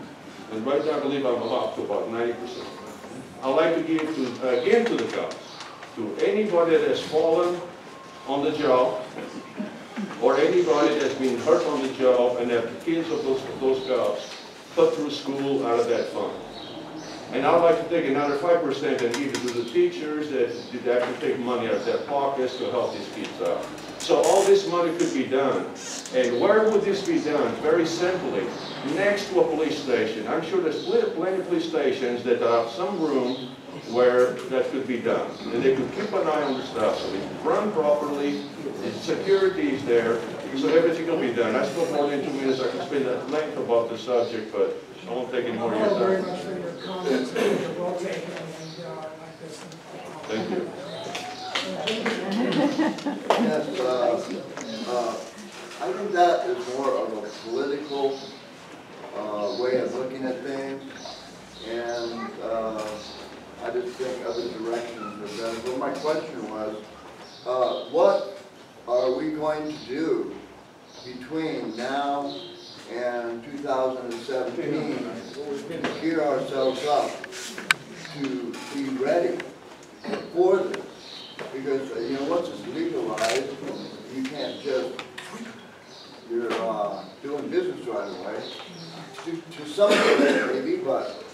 and right now I believe I'm up to about 90%. I'd like to give again to the cops, to anybody that has fallen on the job, or anybody that's been hurt on the job and have the kids of those cops put through school out of that fund. And I'd like to take another 5% and give it to the teachers that have to take money out of their pockets to help these kids out. So all this money could be done. And where would this be done? Very simply, next to a police station. I'm sure there's plenty of police stations that have some room where that could be done. And they could keep an eye on the stuff so it's run properly, the security is there, so everything will be done. I still have more than 2 minutes. I can spend at length about the subject, but I won't take any more of your time. Thank you very much for your comments. They're well taken, and like this. Thank you. Yes, I think that is more of a political way of looking at things, and I just think other directions are better. But my question was, what are we going to do between now and 2017 to gear ourselves up to be ready for this? Because, you know, once it's legalized, you can't just, you're doing business right away. To some extent, maybe, but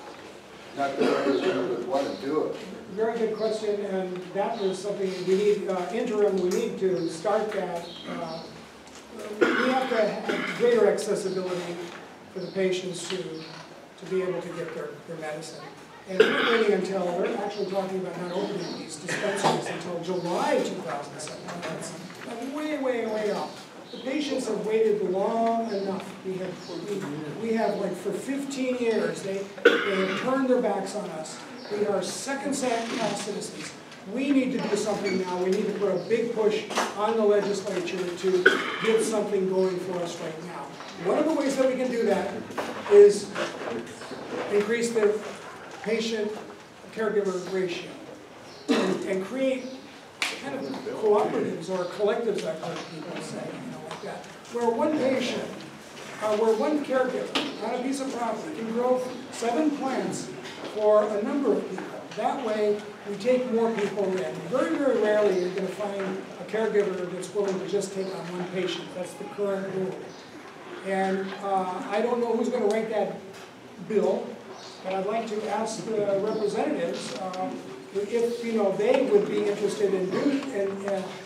not the others that want to do it. Very good question, and that was something we need, interim, we need to start that. We have to have greater accessibility for the patients to be able to get their medicine. And we're not waiting until, we're actually talking about not opening these dispensaries until July 2007. That's way, way, way off. The patients have waited long enough. We have like for 15 years, they have turned their backs on us. We are second-class citizens. We need to do something now. We need to put a big push on the legislature to get something going for us right now. One of the ways that we can do that is increase the patient-caregiver ratio and create kind of cooperatives or collectives, I've heard people say, you know, like that, where one patient, where one caregiver on a piece of property can grow 7 plants for a number of people. That way, we take more people in. Very, very rarely you're going to find a caregiver that's willing to just take on one patient. That's the current rule. And I don't know who's going to write that bill, but I'd like to ask the representatives if they would be interested in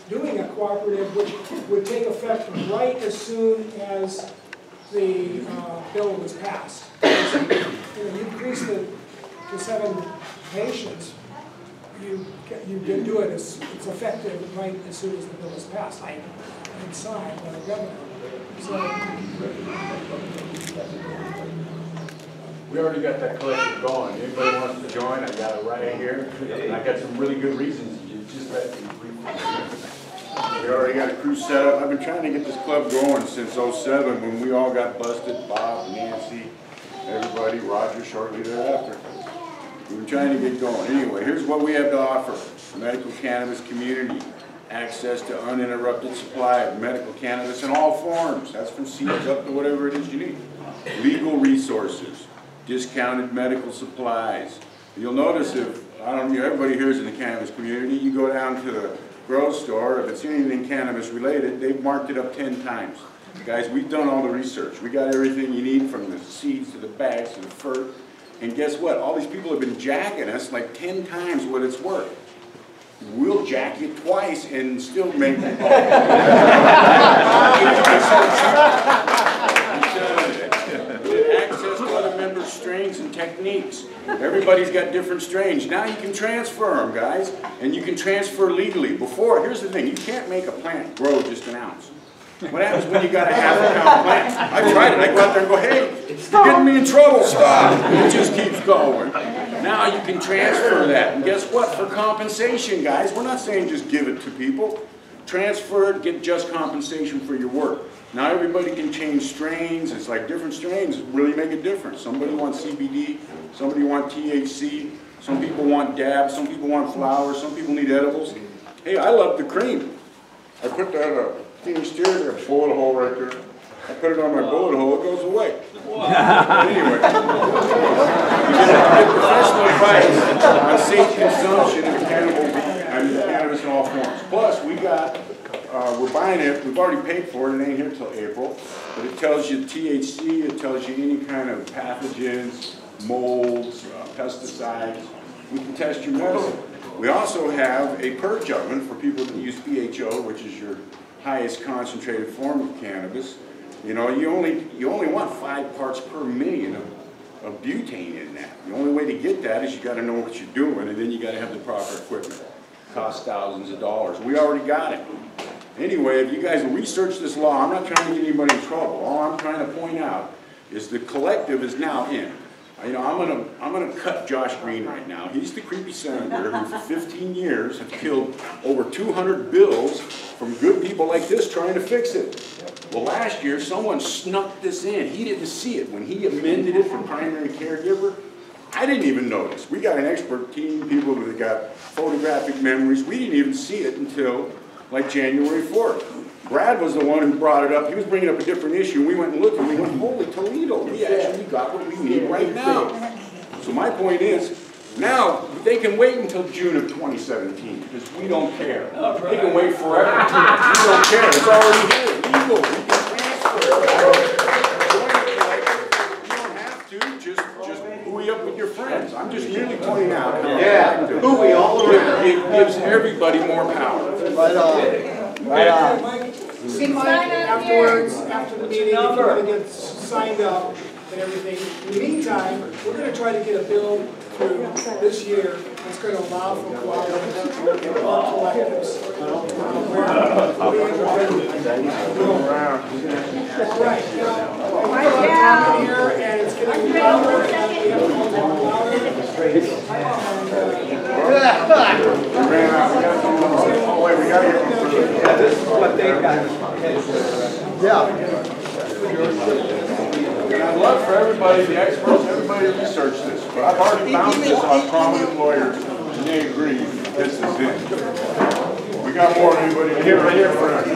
doing a cooperative which would take effect right as soon as the bill was passed. You increase the 7 patients, you can do it as it's effective right as soon as the bill is passed. And signed by the governor. So We already got that collective going. Anybody wants to join, I got it right here. And I got some really good reasons. You just let me brief. We already got a crew set up. I've been trying to get this club going since '07 when we all got busted. Bob, Nancy, everybody, Roger shortly thereafter. We've been trying to get going. Anyway, here's what we have to offer. Medical cannabis community. Access to uninterrupted supply of medical cannabis in all forms. That's from seeds up to whatever it is you need. Legal resources. Discounted medical supplies. You'll notice if, I don't know, everybody here is in the cannabis community, you go down to the grocery store, if it's anything cannabis related, they've marked it up 10 times. Guys, we've done all the research. We got everything you need from the seeds to the bags to the fur. And guess what? All these people have been jacking us like 10 times what it's worth. We'll jack you twice and still make it. Access to other members' strains and techniques. Everybody's got different strains. Now you can transfer them, guys, and you can transfer legally. Before, here's the thing, you can't make a plant grow just an ounce. What happens when you got a half-a-pound plant? I tried it. I go out there and go, hey, you're getting me in trouble, stop. It just keeps going. Now you can transfer that. And guess what? For compensation, guys, we're not saying just give it to people. Transfer it, get just compensation for your work. Now everybody can change strains. It's like different strains really make a difference. Somebody wants CBD, somebody wants THC, some people want dabs, some people want flowers, some people need edibles. Hey, I love the cream. I put that finished here, there's a bullet hole right there. I put it on my bullet hole, it goes away. Anyway, we get professional advice on safe consumption of cannabis in all forms. Plus, we're buying it, we've already paid for it, it ain't here till April, but it tells you THC, it tells you any kind of pathogens, molds, pesticides. We can test your medicine. We also have a purge oven for people that use BHO, which is your highest concentrated form of cannabis. You know, you only want 5 parts per million of butane in that. The only way to get that is you got to know what you're doing, and then you got to have the proper equipment. It costs thousands of dollars. We already got it. Anyway, if you guys research this law, I'm not trying to get anybody in trouble. All I'm trying to point out is the collective is now in. You know, I'm gonna cut Josh Green right now. He's the creepy senator who for 15 years have killed over 200 bills from good people like this trying to fix it. Well, last year someone snuck this in. He didn't see it when he amended it for primary caregiver. I didn't even notice. We got an expert team, people that got photographic memories. We didn't even see it until like January 4th. Brad was the one who brought it up. He was bringing up a different issue. We went and looked and we went, holy Toledo, we actually got what we need right now. So my point is, now they can wait until June of 2017 because we don't care. They can wait forever. We don't care. It's already here. Legal. We can transfer it. You don't have to. Just buoy up with your friends. I'm just merely pointing out how buoy all around. It gives everybody more power. Right on. Right on. See Mike afterwards, after the meeting, if you're going to get signed up and everything. In the meantime, we're going to try to get a bill through this year that's going to allow for cooperatives and collectives. Right. We have a lot of time in here, and it's getting louder, and we have to go louder. We got to get through it. Yeah, this is what they got. Yeah. I'd love for everybody, the experts, everybody to research this, but I've already bounced this off prominent lawyers, and they agree this is it. We got more, anybody here, right here for us.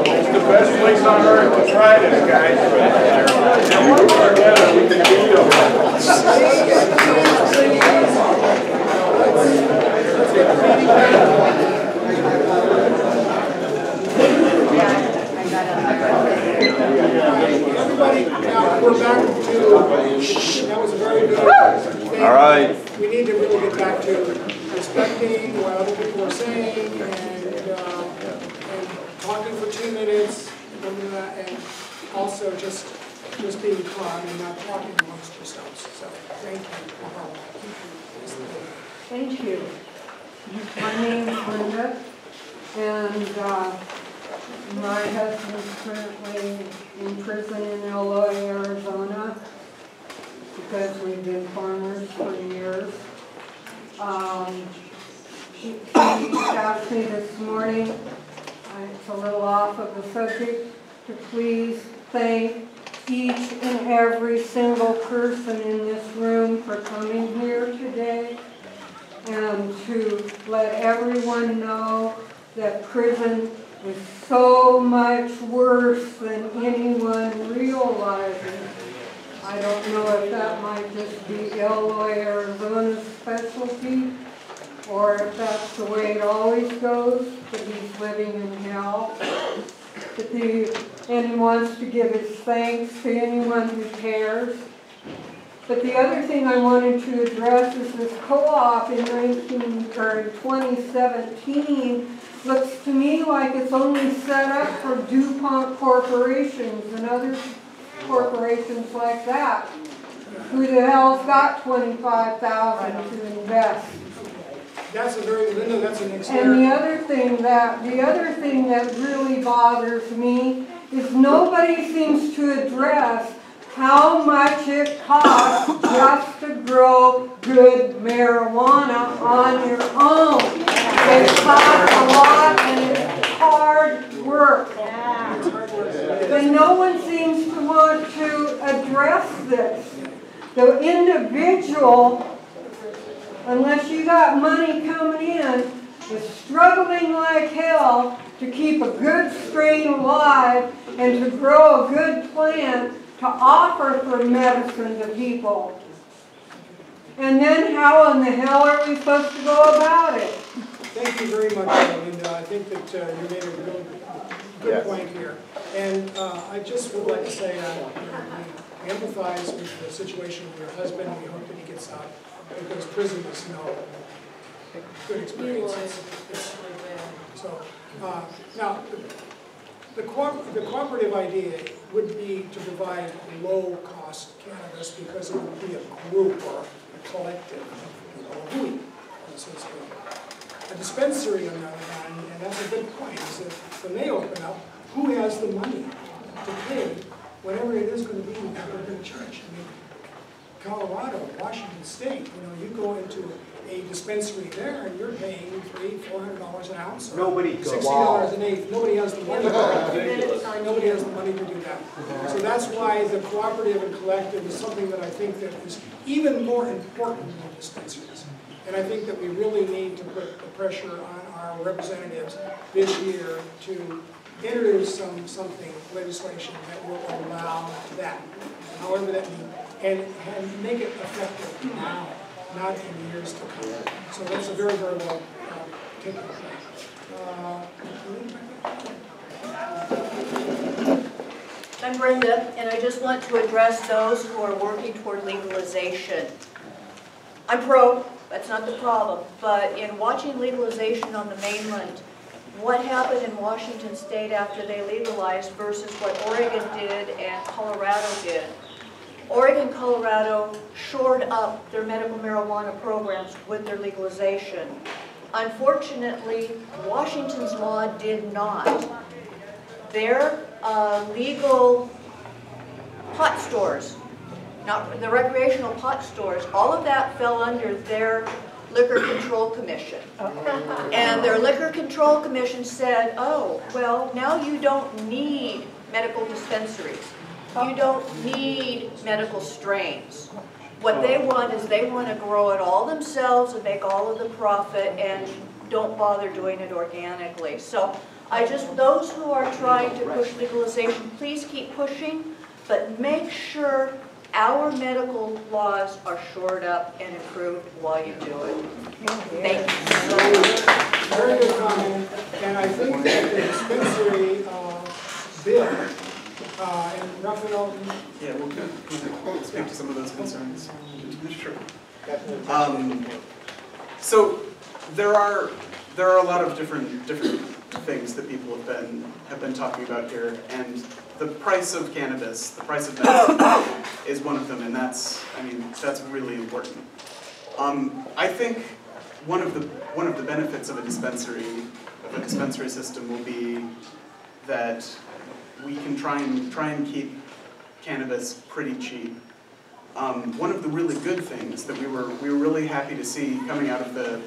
It's the best place on earth to try this, guys. And we work together, we can beat them. Everybody, now we're back to, that was a very good thing. All right. We need to really get back to respecting what other people are saying and talking for 2 minutes and also just being calm and not talking amongst yourselves. So thank you. Thank you. My name is Linda, and my husband's currently in prison in Eloy, Arizona, because we've been farmers for years. She asked me this morning, it's a little off of the subject, to please thank each and every single person in this room for coming here today, and to let everyone know that prison is so much worse than anyone realizes. I don't know if that might just be Eloy, Arizona's specialty, or if that's the way it always goes, that he's living in hell. And he wants to give his thanks to anyone who cares. But the other thing I wanted to address is this co-op in 2017 looks to me like it's only set up for DuPont corporations and other corporations like that. Who the hell's got $25,000 to invest? That's a very, Linda, that's an And the other thing that really bothers me is nobody seems to address how much it costs just to grow good marijuana on your own. It costs a lot and it's hard work. But no one seems to want to address this. The individual, unless you got money coming in, is struggling like hell to keep a good strain alive and to grow a good plant to offer for medicine to people. And then how in the hell are we supposed to go about it? Thank you very much, Linda. I think that you made a real good point here. And I just would like to say we empathize with the situation with your husband. We hope that he gets out, because prison is no good experience. So now, the cooperative idea would be to provide low-cost cannabis, because it would be a group or a collective, a hui, so to speak. A dispensary, on the other hand, and that's a good point, is that when they open up, who has the money to pay whatever it is going to be that we're going to charge? I mean, Colorado, Washington State, you go into a dispensary there and you're paying $300-400 an ounce. Nobody goes. $60 an eighth. Nobody has the money. Nobody has the money to do that. So that's why the cooperative and collective is something that I think that is even more important than dispensaries. And I think that we really need to put the pressure on our representatives this year to introduce legislation that will allow that, however that means, and make it effective now, not in years to come. So that's a very, very well taken point. I'm Brenda, and I just want to address those who are working toward legalization. I'm pro, that's not the problem, but in watching legalization on the mainland, what happened in Washington State after they legalized versus what Oregon did and Colorado did. Oregon and Colorado shored up their medical marijuana programs with their legalization. Unfortunately, Washington's law did not. Their legal pot stores, not the recreational pot stores, all of that fell under their Liquor Control Commission. And their Liquor Control Commission said, oh, well, now you don't need medical dispensaries. You don't need medical strains. What they want is they want to grow it all themselves and make all of the profit and don't bother doing it organically. So those who are trying to push legalization, please keep pushing, but make sure our medical laws are shored up and improved while you do it. Thank you. Very good comment. And I think that the dispensary bill, and Raphael... Yeah, we'll speak to some of those concerns. Sure. So there are a lot of different things that people have been talking about here, and the price of cannabis, the price of medicine, is one of them, and that's really important. I think one of the benefits of a dispensary system will be that we can try and keep cannabis pretty cheap. One of the really good things that we were really happy to see coming out of the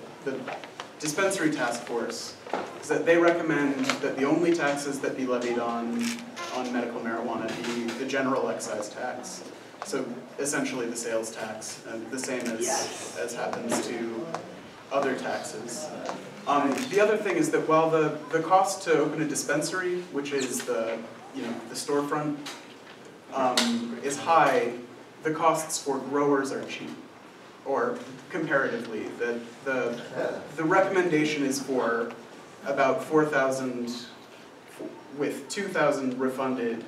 dispensary task force is that they recommend that the only taxes that be levied on medical marijuana be the general excise tax. So essentially the sales tax, the same as happens to other taxes. The other thing is that while the cost to open a dispensary, which is the storefront, is high, the costs for growers are cheap, or comparatively. The recommendation is for about $4,000, with $2,000 refunded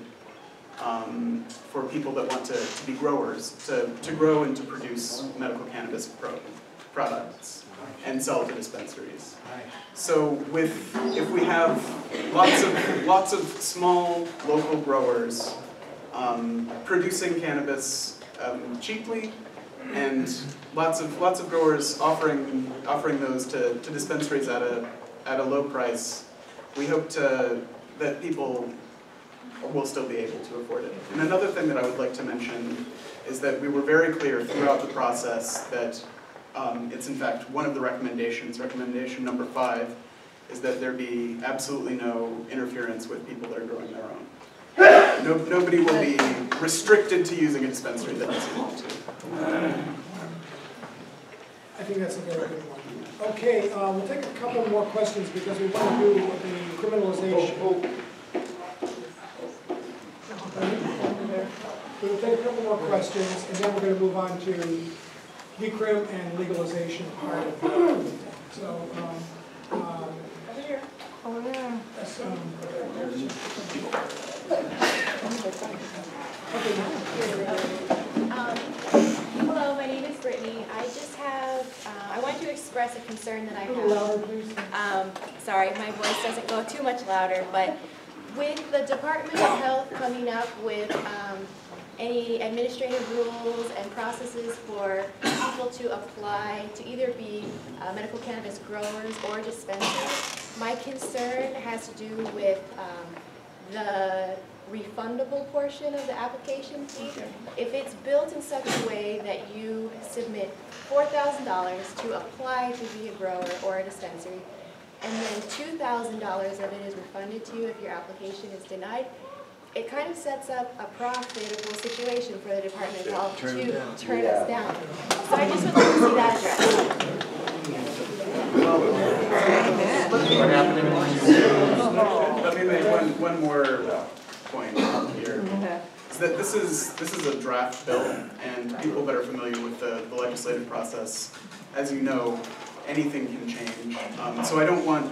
for people that want to be growers, to grow and to produce medical cannabis products and sell to dispensaries. So if we have lots of small local growers producing cannabis cheaply, and lots of growers offering those to dispensaries at a low price, we hope that people will still be able to afford it. And another thing that I would like to mention is that we were very clear throughout the process that it's in fact one of the recommendations, recommendation number 5, is that there be absolutely no interference with people that are growing their own. Nobody will be restricted to using a dispensary that doesn't want to. I think that's a very good one. Okay, we'll take a couple more questions because we want to do the criminalization. We'll take a couple more questions, and then we're going to move on to decrim and legalization part of it. So, over here. Over there. That's, hello, my name is Brittany. I just have, I want to express a concern that I have. A little louder, please. Sorry, my voice doesn't go too much louder, but with the Department of Health coming up with any administrative rules and processes for people to apply to either be medical cannabis growers or dispensers, my concern has to do with the refundable portion of the application fee. If it's built in such a way that you submit $4,000 to apply to be a grower or a dispensary, and then $2,000 of it is refunded to you if your application is denied, it kind of sets up a profitable situation for the Department of Health to turn us down. So I just would like to see that addressed. Let me make one more point here. Is that this is a draft bill, and people that are familiar with the legislative process, as you know, anything can change. So I don't want,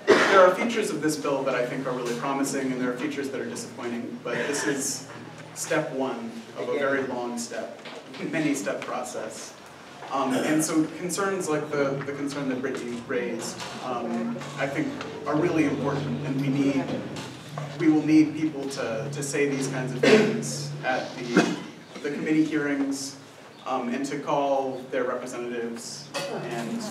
there are features of this bill that I think are really promising, and there are features that are disappointing, but this is step 1 of a very long step, many-step process. And so concerns like the concern that Brittany raised, I think are really important, and we will need people to say these kinds of things at the committee hearings, and to call their representatives, and,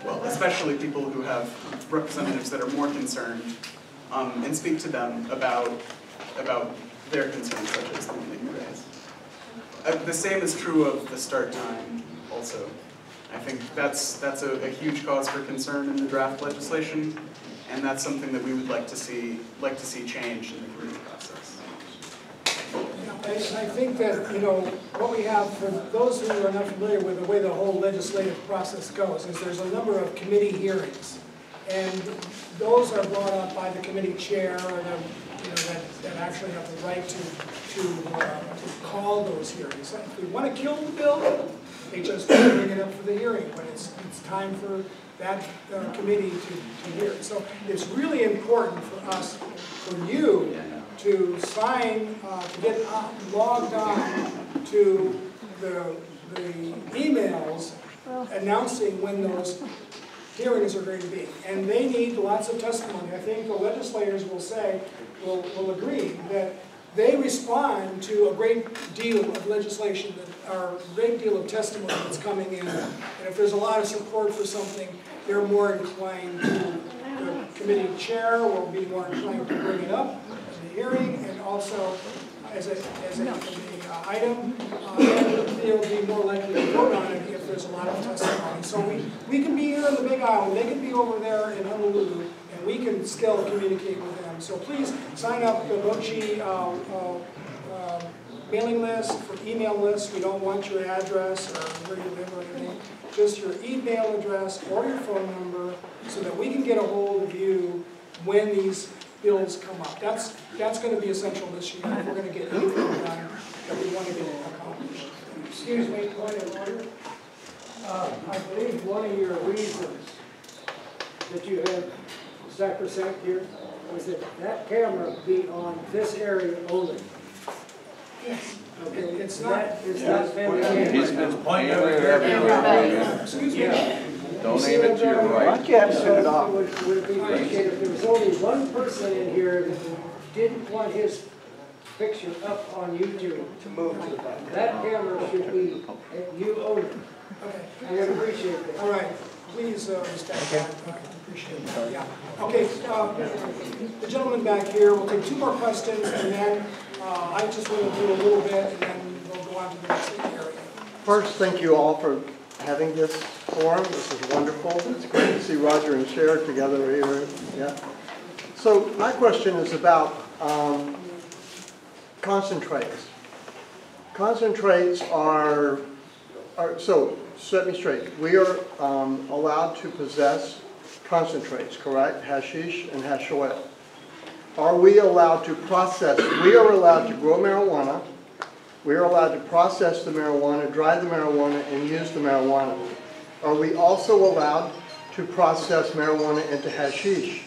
well, especially people who have representatives that are more concerned, and speak to them about their concerns, such as the one that you raised. The same is true of the start time, also. I think that's a huge cause for concern in the draft legislation, and that's something that we would like to see change in the committee process. I think that, you know, what we have, for those who are not familiar with the way the whole legislative process goes, is there's a number of committee hearings. And those are brought up by the committee chair, or that actually have the right to call those hearings. If we want to kill the bill, they just bring it up for the hearing, but it's time for that committee to hear it. So it's really important for us, for you, to sign, to get logged on to the emails announcing when those hearings are going to be. And they need lots of testimony. I think the legislators will agree that they respond to a great deal of legislation, or a great deal of testimony that's coming in. And if there's a lot of support for something, they're more inclined to, the committee chair will be more inclined to bring it up in the hearing, and also as an item, and they'll be more likely to vote on it if there's a lot of testimony. So we can be here in the Big Island, they can be over there in Honolulu, and we can still communicate with them. So please sign up the Mochi mailing list, for email list. We don't want your address or where you live or anything, just your email address or your phone number, so that we can get a hold of you when these bills come up. That's going to be essential this year if we're going to get anything done that we want to get accomplished. Excuse me, point of order. I believe one of your reasons that you have sacrosanct here was that camera be on this area only. Yes. Okay, it's not. It's not family. He's been pointing everywhere. Excuse me. Don't aim it to your right. Why don't you have to set it off? Would it be appreciated if there was only one person in here that didn't want his picture up on YouTube to move to the back? That camera should be at you only. Okay. I would appreciate that. All right. please respect that. I appreciate that. Yeah. Okay. The gentleman back here, we'll take 2 more questions, and then I just want to do a little bit, and then we'll go on to the next area. First, thank you all for having this forum. This is wonderful. It's great to see Roger and Cher together here. Yeah. So my question is about concentrates. Concentrates are so set me straight. We are allowed to possess concentrates, correct? Hashish and hash oil. Are we allowed to process? We are allowed to grow marijuana. We are allowed to process the marijuana, dry the marijuana, and use the marijuana. Are we also allowed to process marijuana into hashish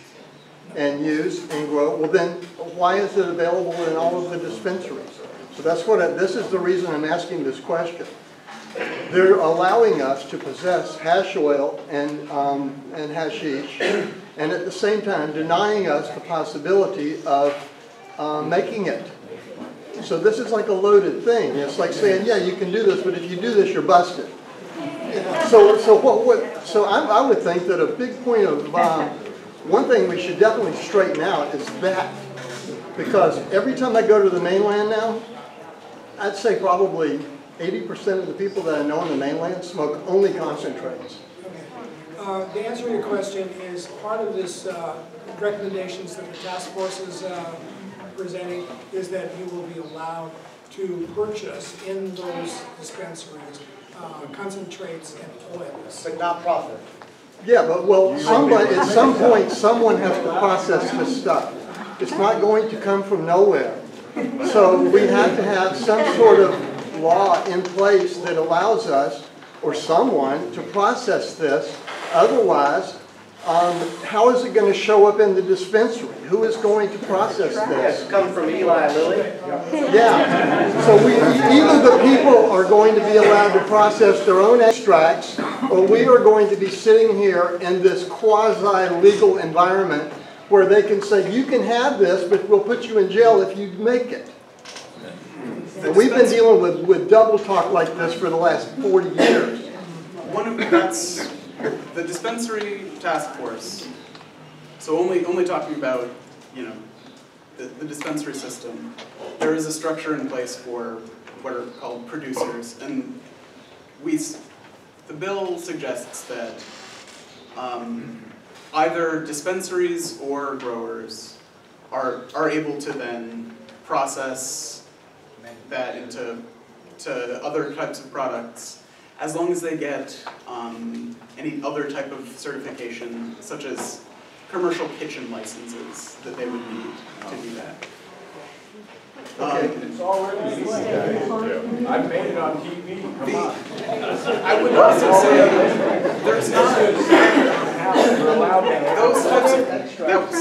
and use and grow? Well, then why is it available in all of the dispensaries? So that's what this is the reason I'm asking this question. They're allowing us to possess hash oil and hashish, and at the same time denying us the possibility of making it. So this is like a loaded thing. It's like saying, yeah, you can do this, but if you do this, you're busted. So I would think that a big point of one thing we should definitely straighten out is that, because every time I go to the mainland now, I'd say probably 80% of the people that I know on the mainland smoke only concentrates. The answer to your question is part of this recommendations that the task force is presenting is that you will be allowed to purchase in those dispensaries concentrates and oils. But not profit. Yeah, but well, somebody, at some point, someone has to process this stuff. It's not going to come from nowhere. So we have to have some sort of law in place that allows us, or someone, to process this. Otherwise, how is it going to show up in the dispensary? Who is going to process this? It's come from Eli Lilly. Yeah. So either the people are going to be allowed to process their own extracts, or we are going to be sitting here in this quasi-legal environment where they can say, you can have this, but we'll put you in jail if you make it. And we've been dealing with double talk like this for the last 40 years. That's the dispensary task force. So only talking about, the dispensary system. There is a structure in place for what are called producers, and the bill suggests that either dispensaries or growers are able to then process that into other types of products, as long as they get any other type of certification, such as commercial kitchen licenses that they would need to do that. It's already I've made it on TV. Come on. I would also say there's not those types of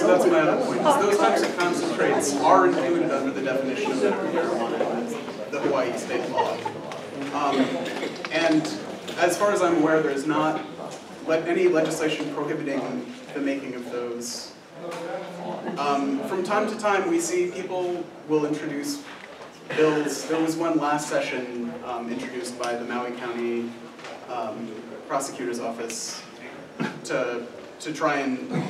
that's my other point. Those types of concentrates are included under the definition of medical marijuana, the Hawaii state law. And as far as I'm aware, there's not any legislation prohibiting the making of those. From time to time, we see people will introduce bills. There was one last session introduced by the Maui County Prosecutor's Office to try and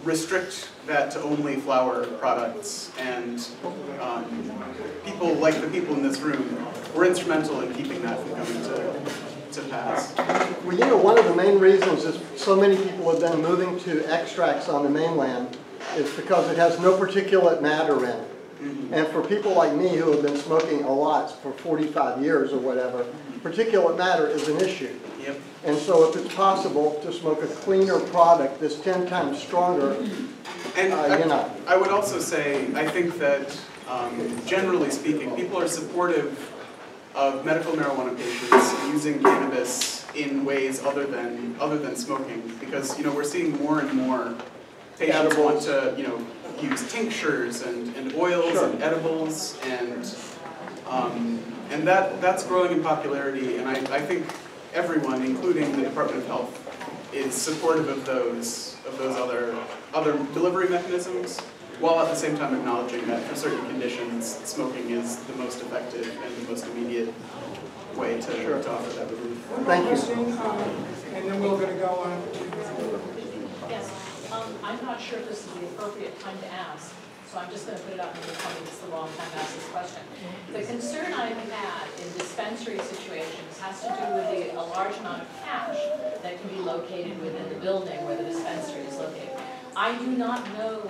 restrict that to only flower products, and people like the people in this room were instrumental in keeping that from coming to pass. Well, one of the main reasons is so many people have been moving to extracts on the mainland is because it has no particulate matter in it. And for people like me who have been smoking a lot for 45 years or whatever, particulate matter is an issue. Yep. And so if it's possible to smoke a cleaner product that's 10 times stronger, and I would also say, I think that generally speaking, people are supportive of medical marijuana patients using cannabis in ways other than smoking, because we're seeing more and more patients want to use tinctures and oils and edibles, and that's growing in popularity, and I think everyone, including the Department of Health, is supportive of those other delivery mechanisms, while at the same time acknowledging that for certain conditions, smoking is the most effective and the most immediate way to offer that relief. Thank you. And then we're going to go on to... Yes, I'm not sure if this is the appropriate time to ask, so I'm just going to put it out and tell me this is the wrong time to ask this question. The concern I've had in dispensary situations has to do with a large amount of cash that can be located within the building where the dispensary is located. I do not know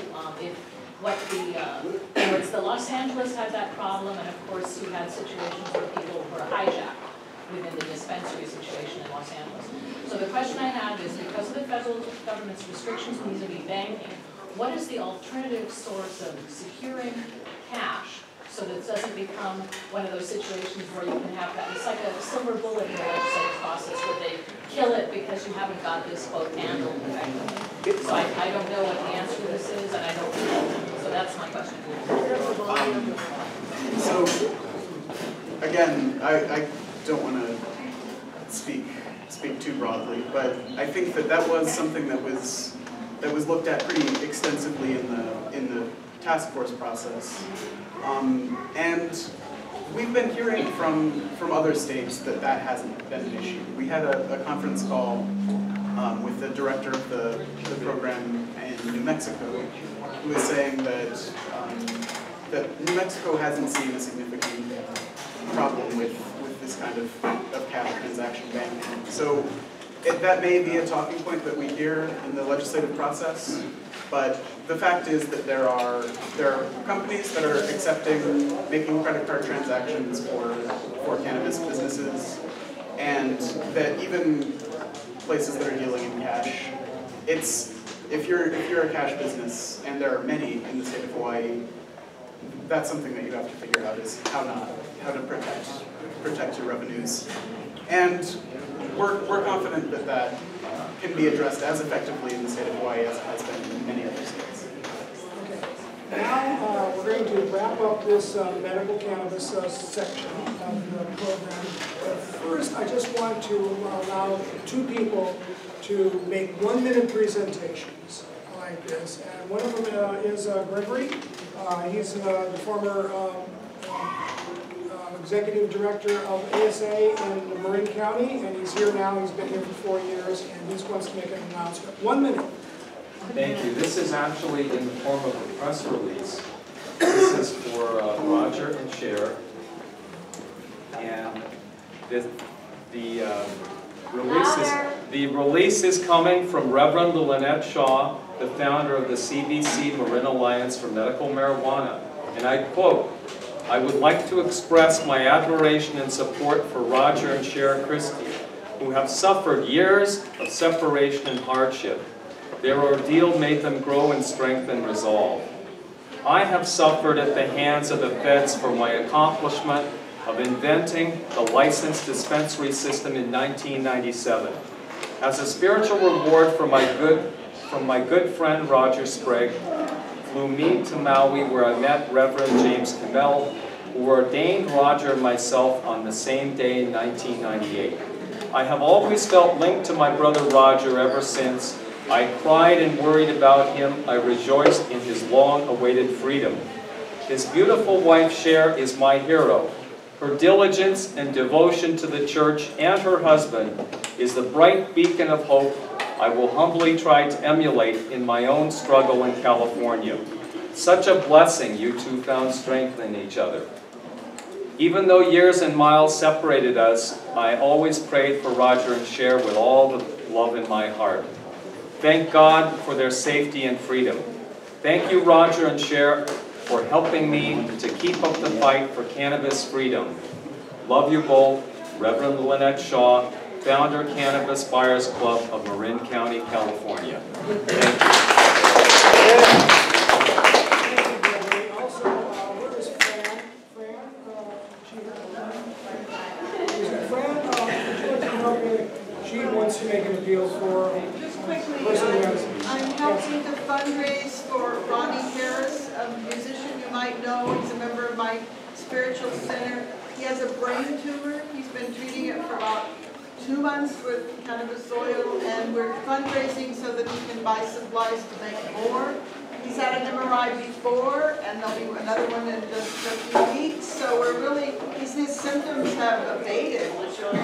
it's the Los Angeles had that problem, and of course you had situations where people were hijacked within the dispensary situation in Los Angeles. So the question I have is, because of the federal government's restrictions vis-a-vis banking, what is the alternative source of securing cash so that it doesn't become one of those situations where you can have that, it's like a silver bullet in the legislative process where they kill it because you haven't got this quote handled effectively. So I don't know what the answer to this is, and I don't know. So that's my question. So again, I don't want to speak too broadly, but I think that was something that was looked at pretty extensively in the task force process, and we've been hearing from other states that hasn't been an issue. We had a conference call with the director of the program in New Mexico, who was saying that New Mexico hasn't seen a significant problem with this kind of cash transaction banking. So that may be a talking point that we hear in the legislative process, but the fact is that there are companies that are making credit card transactions for cannabis businesses, and that even places that are dealing in cash, if you're a cash business, and there are many in the state of Hawaii, that's something that you have to figure out is how to protect your revenues. And we're confident that can be addressed as effectively in the state of Hawaii as it has been in many other states. Now we're going to wrap up this medical cannabis section of the program. But first, I just want to allow two people to make 1-minute presentations like this. And one of them is Gregory. He's the former executive director of ASA in Marin County, and he's here now. He's been here for 4 years, and he wants to make an announcement. 1 minute. Thank you. This is actually in the form of a press release. This is for Roger and Cher, and the release is coming from Reverend Lynette Shaw, the founder of the CBC Marin Alliance for Medical Marijuana, and I quote, "I would like to express my admiration and support for Roger and Cher Christie, who have suffered years of separation and hardship. Their ordeal made them grow in strength and resolve. I have suffered at the hands of the feds for my accomplishment of inventing the licensed dispensary system in 1997. As a spiritual reward from my good friend Roger Sprague, flew me to Maui where I met Reverend James Kimmel, who ordained Roger and myself on the same day in 1998. I have always felt linked to my brother Roger ever since. I cried and worried about him. I rejoiced in his long-awaited freedom. His beautiful wife, Cher, is my hero. Her diligence and devotion to the church and her husband is the bright beacon of hope I will humbly try to emulate in my own struggle in California. Such a blessing you two found strength in each other. Even though years and miles separated us, I always prayed for Roger and Cher with all the love in my heart. Thank God for their safety and freedom. Thank you, Roger and Cher, for helping me to keep up the fight for cannabis freedom. Love you both, Reverend Lynette Shaw, founder Cannabis Buyers Club of Marin County, California. Thank you. She wants to make an appeal for I'm helping to fundraise for Ronnie Harris, a musician you might know. He's a member of my spiritual center. He has a brain tumor. He's been treating it for about 2 months with cannabis oil, and we're fundraising so that he can buy supplies to make more. He's had an MRI before, and there'll be another one in just a few weeks. So we're really, his symptoms have abated, which are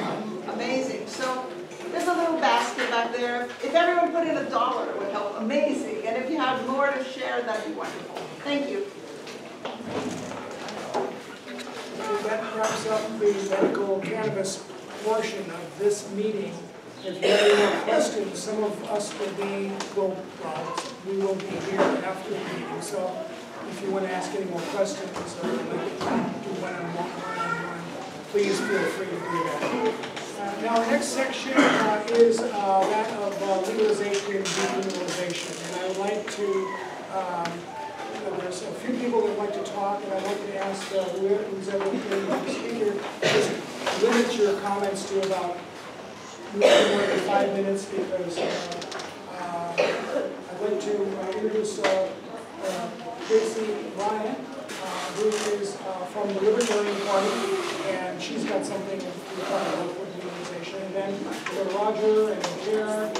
amazing. So there's a little basket back there. If everyone put in $1, it would help. Amazing. And if you have more to share, that'd be wonderful. Thank you. That wraps up the medical cannabis portion of this meeting. If you have any more questions, some of us we will be here after the meeting. So if you want to ask any more questions or do one-on-one, please feel free to do that. Now, our next section is that of legalization and decriminalization. And I would like to, there's a few people that would like to talk, and I'd like to ask who's ever going to speak here, just limit your comments to about more than 5 minutes, because I'd like to introduce Tracy Ryan, who is from the Libertarian Party, and she's got something to talk about with legalization. And then we go to Roger and Jared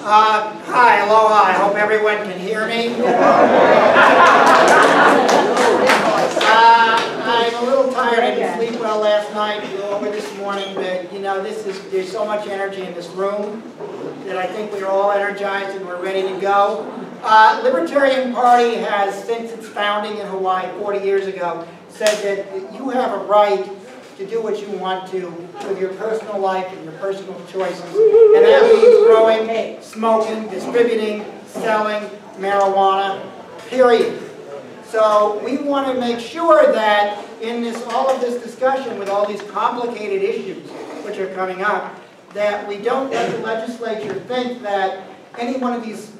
Hi, aloha. I hope everyone can hear me. I'm a little tired. I didn't sleep well last night, over this morning, but you know, there's so much energy in this room that I think we're all energized and we're ready to go. Libertarian Party has, since its founding in Hawaii 40 years ago, said that you have a right to do what you want to with your personal life and your personal choices. And that means growing, smoking, distributing, selling marijuana, period. So we want to make sure that in all of this discussion with all these complicated issues which are coming up, that we don't let the legislature think that any one of these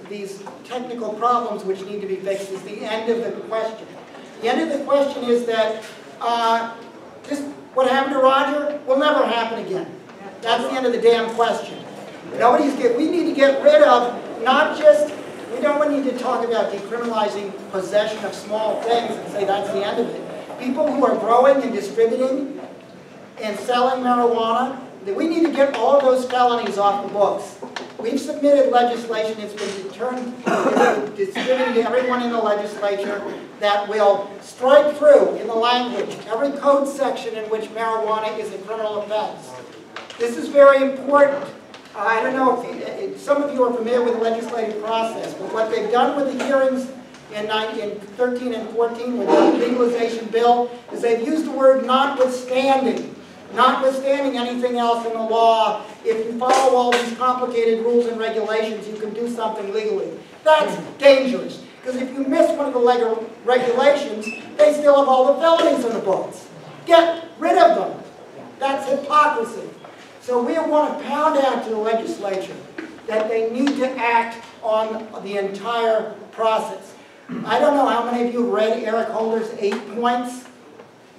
technical problems which need to be fixed is the end of the question. The end of the question is that what happened to Roger will never happen again. That's the end of the damn question. We need to get rid of not just, we don't need to talk about decriminalizing possession of small things and say that's the end of it. People who are growing and distributing and selling marijuana, we need to get all of those felonies off the books. We've submitted legislation, it's been distributed to everyone in the legislature that will strike through in the language every code section in which marijuana is a criminal offense. This is very important. I don't know if some of you are familiar with the legislative process, but what they've done with the hearings in 13 and 14 with the legalization bill is they've used the word notwithstanding. Notwithstanding anything else in the law, if you follow all these complicated rules and regulations, you can do something legally. That's dangerous, because if you miss one of the regulations, they still have all the felonies in the books. Get rid of them. That's hypocrisy. So we want to pound out to the legislature that they need to act on the entire process. I don't know how many of you have read Eric Holder's 8 points.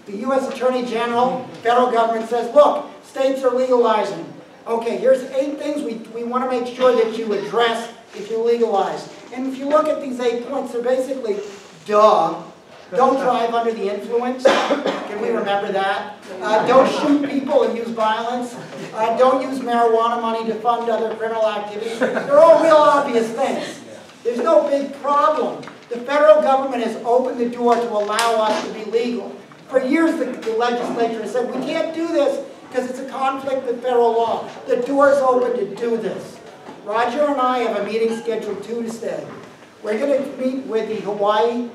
The U.S. Attorney General, federal government says, look, states are legalizing. Okay, here's 8 things we want to make sure that you address if you legalize. And if you look at these 8 points, they're basically, don't drive under the influence. Can we remember that? Don't shoot people and use violence. Don't use marijuana money to fund other criminal activities. They're all real obvious things. There's no big problem. The federal government has opened the door to allow us to be legal. For years, the legislature has said, we can't do this because it's a conflict with federal law. The door's open to do this. Roger and I have a meeting scheduled Tuesday. We're going to meet with the Hawaii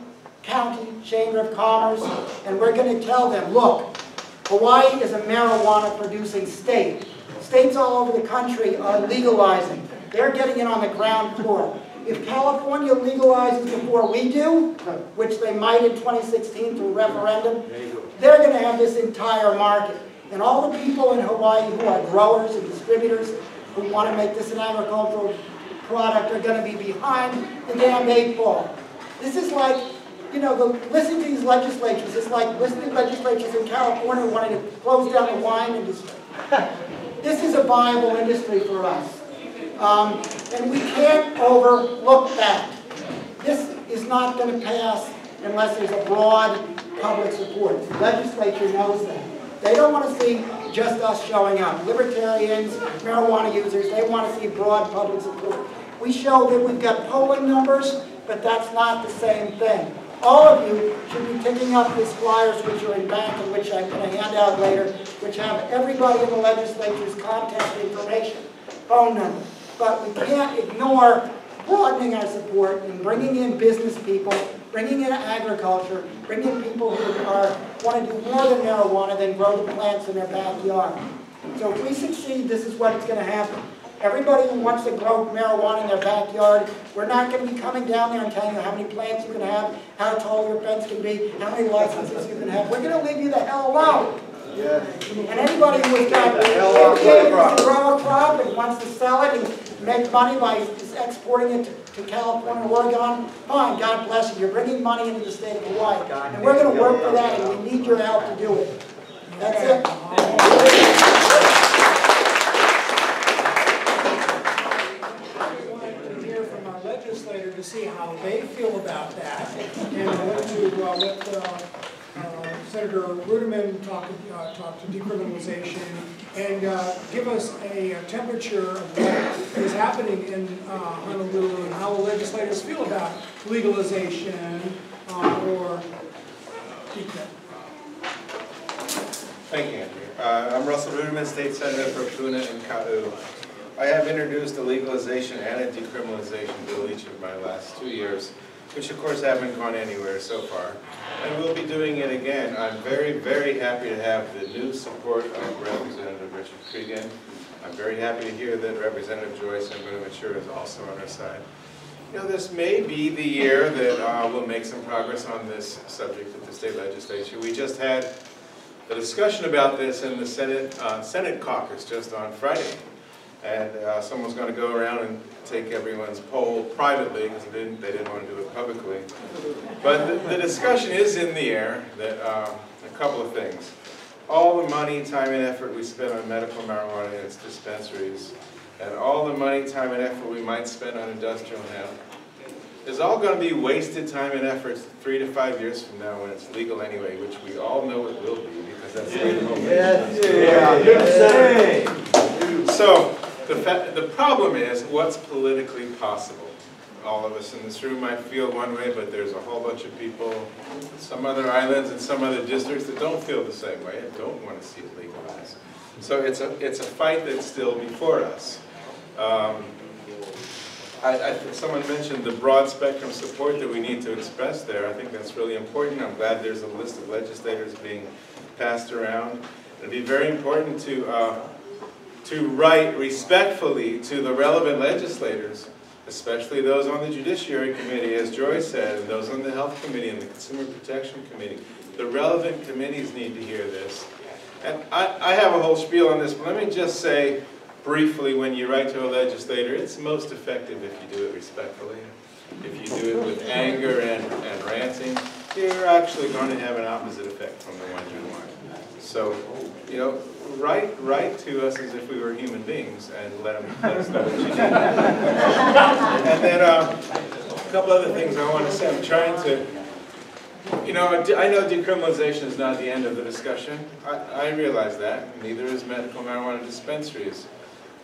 County Chamber of Commerce, and we're going to tell them, look, Hawaii is a marijuana-producing state. States all over the country are legalizing. They're getting it on the ground floor. If California legalizes before we do, which they might in 2016 through referendum, they're going to have this entire market. And all the people in Hawaii who are growers and distributors who want to make this an agricultural product are going to be behind the damn 8 ball. This is like, you know, listening to these legislatures, it's like listening to legislatures in California wanting to close down the wine industry. This is a viable industry for us. And we can't overlook that. This is not going to pass unless there's a broad public support. The legislature knows that. They don't want to see just us showing up. Libertarians, marijuana users, they want to see broad public support. We show that we've got polling numbers, but that's not the same thing. All of you should be picking up these flyers which are in back and which I'm going to hand out later, which have everybody in the legislature's contact information, phone number. But we can't ignore broadening our support and bringing in business people, bringing in agriculture, bringing in people who want to do more than marijuana than grow the plants in their backyard. So if we succeed, this is what's going to happen. Everybody who wants to grow marijuana in their backyard, we're not going to be coming down there and telling you how many plants you can have, how tall your fence can be, how many licenses you can have. We're going to leave you the hell alone. Yeah. And anybody who's got the ability to grow a crop and wants to sell it and make money by exporting it to California or Oregon, fine, God bless you. You're bringing money into the state of Hawaii. And we're going to work for that, and we need your help to do it. That's it. Legislator to see how they feel about that, and I want to let Senator Ruderman talk to decriminalization and give us a temperature of what is happening in Honolulu and how the legislators feel about legalization or decrim. Thank you, Andrew. I'm Russell Ruderman, State Senator for Puna and Keaau. I have introduced a legalization and a decriminalization bill each of my last 2 years, which of course haven't gone anywhere so far. And we'll be doing it again. I'm very, very happy to have the new support of Representative Richard Cregan. I'm very happy to hear that Representative Joyce and Bonaventure is also on our side. You know, this may be the year that we'll make some progress on this subject at the state legislature. We just had a discussion about this in the Senate caucus just on Friday. And someone's going to go around and take everyone's poll privately because they didn't want to do it publicly. But the discussion is in the air that a couple of things. All the money, time, and effort we spend on medical marijuana and its dispensaries, and all the money, time, and effort we might spend on industrial hemp, is all going to be wasted time and effort 3 to 5 years from now when it's legal anyway, which we all know it will be because that's the way the whole thing is. So, the problem is what's politically possible. All of us in this room might feel one way, but there's a whole bunch of people, some other islands and some other districts that don't feel the same way and don't want to see it legalized. So it's a fight that's still before us. Someone mentioned the broad spectrum support that we need to express there. I think that's really important. I'm glad there's a list of legislators being passed around. It'd be very important to write respectfully to the relevant legislators, especially those on the Judiciary Committee, as Joy said, and those on the Health Committee and the Consumer Protection Committee. The relevant committees need to hear this. And I have a whole spiel on this, but let me just say briefly, when you write to a legislator, it's most effective if you do it respectfully. If you do it with anger and ranting, you're actually going to have an opposite effect from the one you want. So, you know, write to us as if we were human beings and let us know what you need. And then a couple other things I want to say. I'm trying to, you know, I know decriminalization is not the end of the discussion. I realize that. Neither is medical marijuana dispensaries.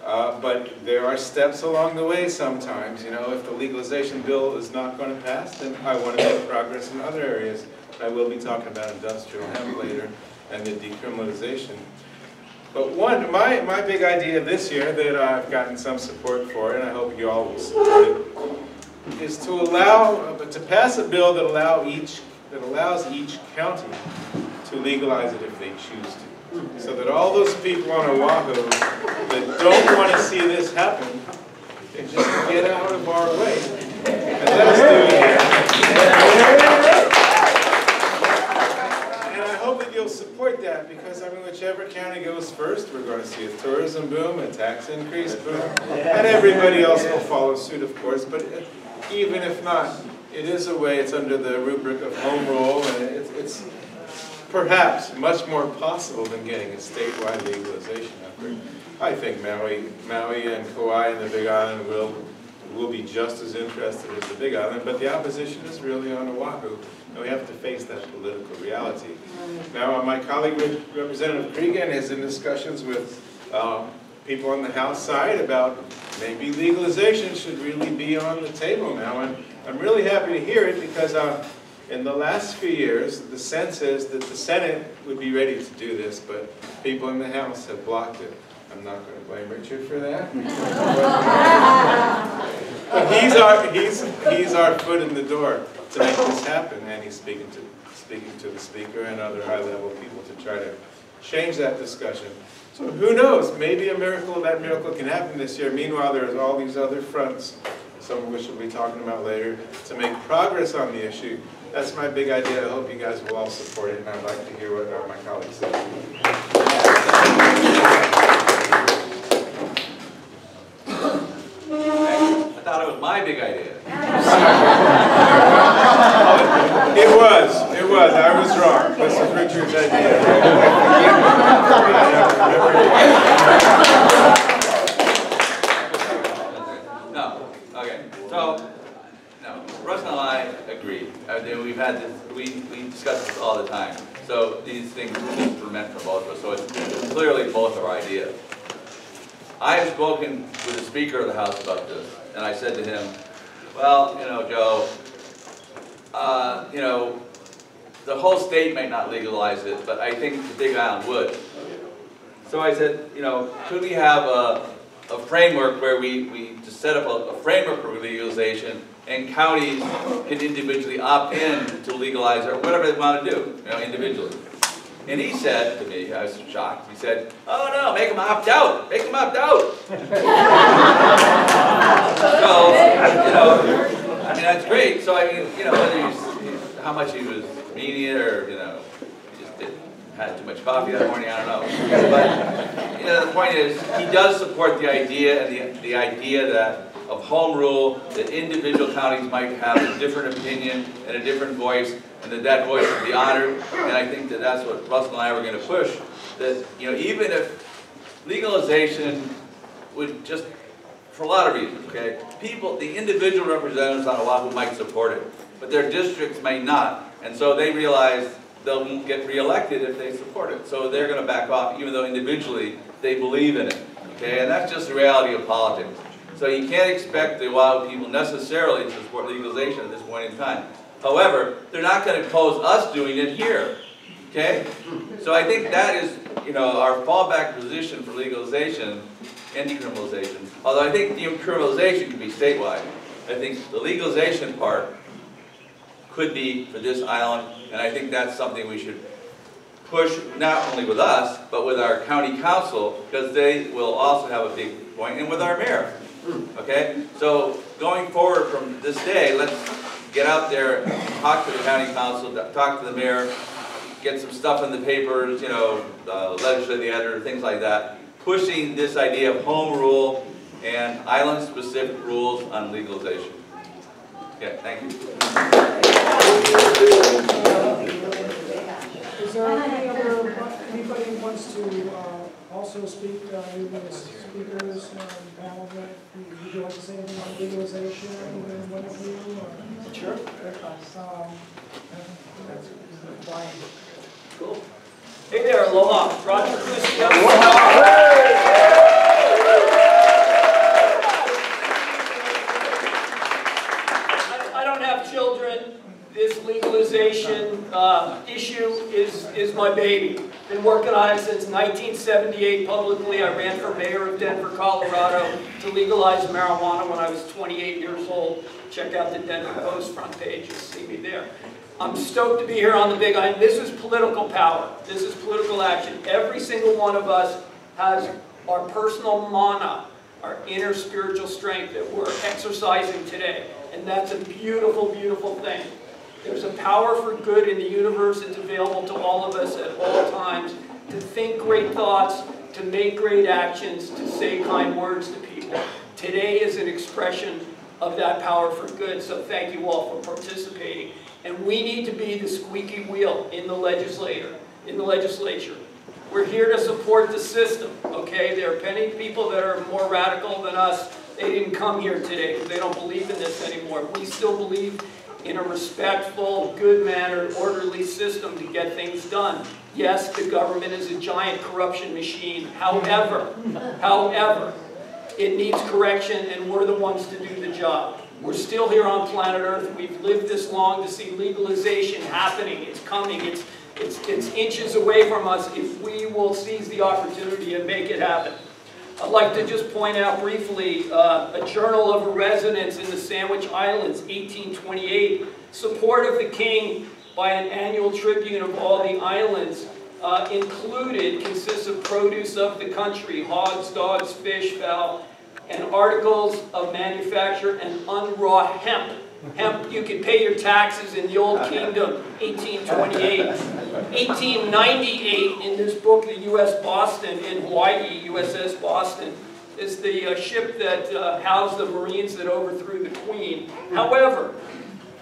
But there are steps along the way sometimes. You know, if the legalization bill is not going to pass, then I want to make progress in other areas. I will be talking about industrial hemp later and the decriminalization. But my big idea this year that I've gotten some support for, and I hope you all will support it, is to pass a bill that allows each county to legalize it if they choose to. So that all those people on Oahu that don't want to see this happen can just get out of our way and let us do it. And I hope that you'll support that because, I mean, whichever county goes first, we're going to see a tourism boom, a tax increase boom, and everybody else will follow suit, of course. But even if not, it is a way, it's under the rubric of home rule, and it's perhaps much more possible than getting a statewide legalization effort. I think Maui and Kauai and the Big Island will be just as interested as the Big Island, but the opposition is really on Oahu, and we have to face that political reality. Now, my colleague Representative Cregan is in discussions with people on the House side about maybe legalization should really be on the table now. And I'm really happy to hear it because in the last few years, the sense is that the Senate would be ready to do this, but people in the House have blocked it. I'm not going to blame Richard for that. But he's our foot in the door to make this happen, and he's speaking to the Speaker and other high-level people to try to change that discussion. So who knows? Maybe that miracle can happen this year. Meanwhile, there's all these other fronts, some of which we'll be talking about later, to make progress on the issue. That's my big idea. I hope you guys will all support it, and I'd like to hear what my colleagues say. I thought it was my big idea. It was. I was wrong. This is Richard's idea. No, okay. So, no, Russ and I agree. We've had this, we discuss this all the time. So these things are meant for both of us. So it's clearly both our ideas. I have spoken with the Speaker of the House about this, and I said to him, well, Joe, the whole state may not legalize it, but I think the Big Island would. So I said, could we have a framework where we just set up a framework for legalization, and counties can individually opt in to legalize or whatever they want to do, individually. And he said to me, I was shocked, he said, oh no, make them opt out, make them opt out. So, I mean, that's great. So, I mean, whether how much he was meaning it or, he just had too much coffee that morning, I don't know. But, the point is, he does support the idea and the idea that of home rule, that individual counties might have a different opinion and a different voice, and that voice should be honored. And I think that that's what Russell and I were going to push. That even if legalization would just, for a lot of reasons, okay, the individual representatives on Oahu might support it, but their districts may not, and so they realize they'll get reelected if they support it. So they're going to back off, even though individually they believe in it. Okay, and that's just the reality of politics. So you can't expect the Oahu people necessarily to support legalization at this point in time. However, they're not going to oppose us doing it here. Okay? So I think that is, our fallback position for legalization and decriminalization. Although I think decriminalization could be statewide. I think the legalization part could be for this island, and I think that's something we should push not only with us, but with our county council, because they will also have a big point, and with our mayor. Okay? So going forward from this day, let's get out there, talk to the county council, talk to the mayor, get some stuff in the papers, legislative editor, things like that, pushing this idea of home rule and island-specific rules on legalization. Okay, thank you. Is there anybody who wants to also speak, even as speakers, panel, would you like to say anything on legalization, one of you? Sure. Cool. Hey there, aloha. Roger Crucio. I don't have children. This legalization issue is my baby. Been working on it since 1978 publicly. I ran for mayor of Denver, Colorado to legalize marijuana when I was 28 years old. Check out the Denver Post front page, you'll see me there. I'm stoked to be here on the Big Island. This is political power. This is political action. Every single one of us has our personal mana, our inner spiritual strength that we're exercising today. And that's a beautiful, beautiful thing. There's a power for good in the universe. It's available to all of us at all times to think great thoughts, to make great actions, to say kind words to people. Today is an expression of that power for good, so thank you all for participating. And we need to be the squeaky wheel in the legislature. We're here to support the system, okay? There are many people that are more radical than us. They didn't come here today because they don't believe in this anymore. We still believe in a respectful, good-mannered, orderly system to get things done. Yes, the government is a giant corruption machine. However, it needs correction, and we're the ones to do the job. We're still here on planet Earth. We've lived this long to see legalization happening. It's coming. It's inches away from us if we will seize the opportunity and make it happen. I'd like to just point out briefly a journal of a residence in the Sandwich Islands, 1828. Support of the king by an annual tribune of all the islands consists of produce of the country, hogs, dogs, fish, fowl, and articles of manufacture and unwrought hemp. Hemp, you could pay your taxes in the Old Kingdom, 1828. 1898, in this book, the U.S. Boston, in Hawaii, USS Boston, is the ship that housed the Marines that overthrew the Queen. However,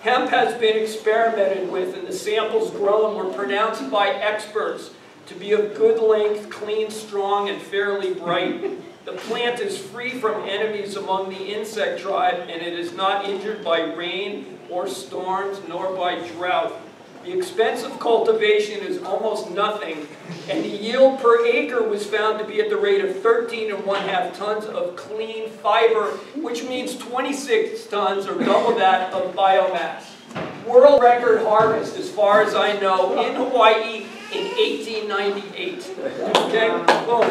hemp has been experimented with, and the samples grown were pronounced by experts to be of good length, clean, strong, and fairly bright. The plant is free from enemies among the insect tribe, and it is not injured by rain or storms, nor by drought. The expense of cultivation is almost nothing, and the yield per acre was found to be at the rate of 13.5 tons of clean fiber, which means 26 tons, or double that, of biomass. World record harvest, as far as I know, in Hawaii in 1898. Okay? Boom.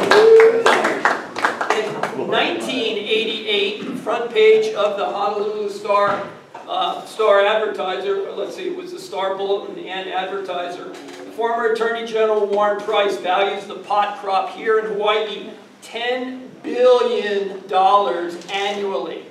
In 1988, front page of the Honolulu Star Advertiser, or let's see, it was the Star Bulletin and Advertiser. Former Attorney General Warren Price values the pot crop here in Hawaii $10 billion annually.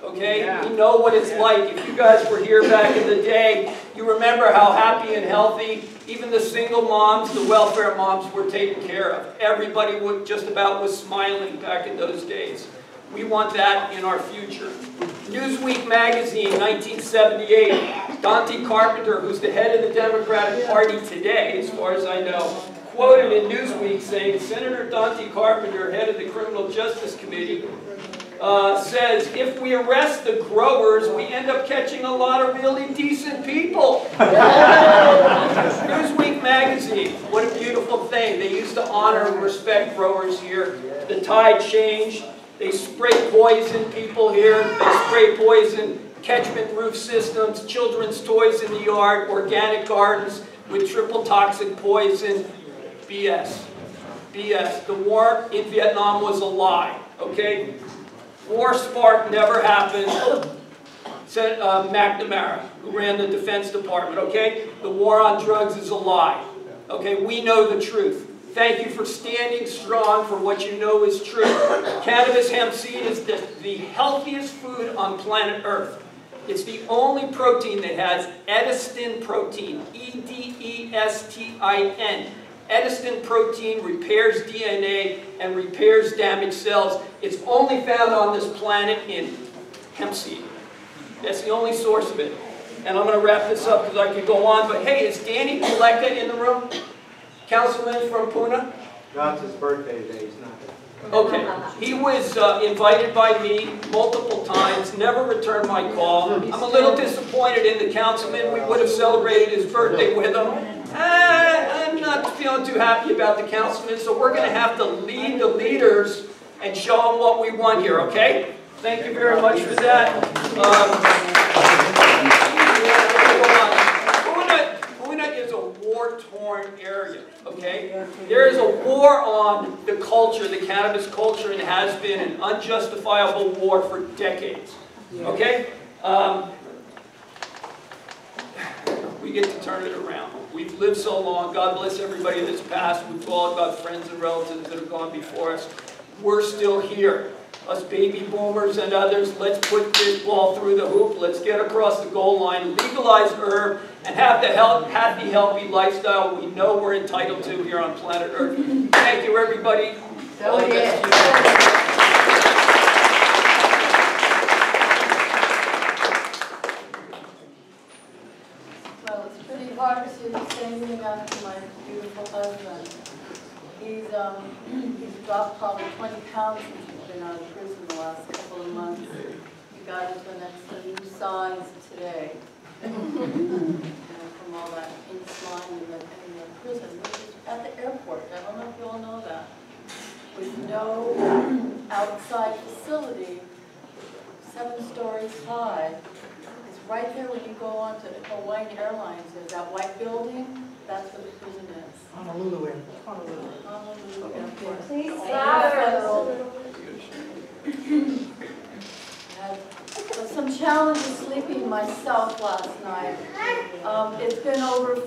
Okay? Yeah. We know what it's like. If you guys were here back in the day, you remember how happy and healthy even the single moms, the welfare moms were taken care of. Everybody just about was smiling back in those days. We want that in our future. Newsweek magazine, 1978. Dante Carpenter, who's the head of the Democratic Party today, as far as I know, quoted in Newsweek saying, Senator Dante Carpenter, head of the Criminal Justice Committee, says, if we arrest the growers, we end up catching a lot of really decent people. Newsweek magazine, what a beautiful thing. They used to honor and respect growers here. The tide changed. They spray poison people here. They spray poison catchment roof systems, children's toys in the yard, organic gardens with triple toxic poison. BS. BS. The war in Vietnam was a lie. Okay? War spark never happened. Said McNamara, who ran the Defense Department, okay? The war on drugs is a lie. Okay, we know the truth. Thank you for standing strong for what you know is true. Cannabis hemp seed is the healthiest food on planet Earth. It's the only protein that has edestin protein, E-D-E-S-T-I-N. Edestin protein repairs DNA and repairs damaged cells. It's only found on this planet in hemp seed. That's the only source of it. And I'm going to wrap this up because I could go on. But hey, is Danny Koleka in the room? Councilman from Puna? That's his birthday today. He's not. Okay. He was invited by me multiple times, never returned my call. I'm a little disappointed in the councilman. We would have celebrated his birthday with him. I'm not feeling too happy about the councilman, so we're going to have to lead the leaders and show them what we want here, okay? Thank you very much for that. Puna is a war-torn area, okay? There is a war on the culture, the cannabis culture, and has been an unjustifiable war for decades, okay? We get to turn it around. We've lived so long. God bless everybody that's passed. We've all got friends and relatives that have gone before us. We're still here. Us baby boomers and others, let's put this ball through the hoop. Let's get across the goal line, legalize herb, and have the happy, healthy lifestyle we know we're entitled to here on planet Earth. Thank you, everybody. All the best to you. Hard to see the same thing after my beautiful husband. He's dropped probably 20 pounds since he's been out of prison the last couple of months. He got into an accident. You saw him today. From all that ink slime in the prison, which is at the airport. I don't know if you all know that. With no outside facility, 7 stories high. It's right there when you go on to Hawaiian Airlines. There's that white building. That's what the prison is. Honolulu Airport. Honolulu Airport. Please Had some challenges sleeping myself last night. It's been over,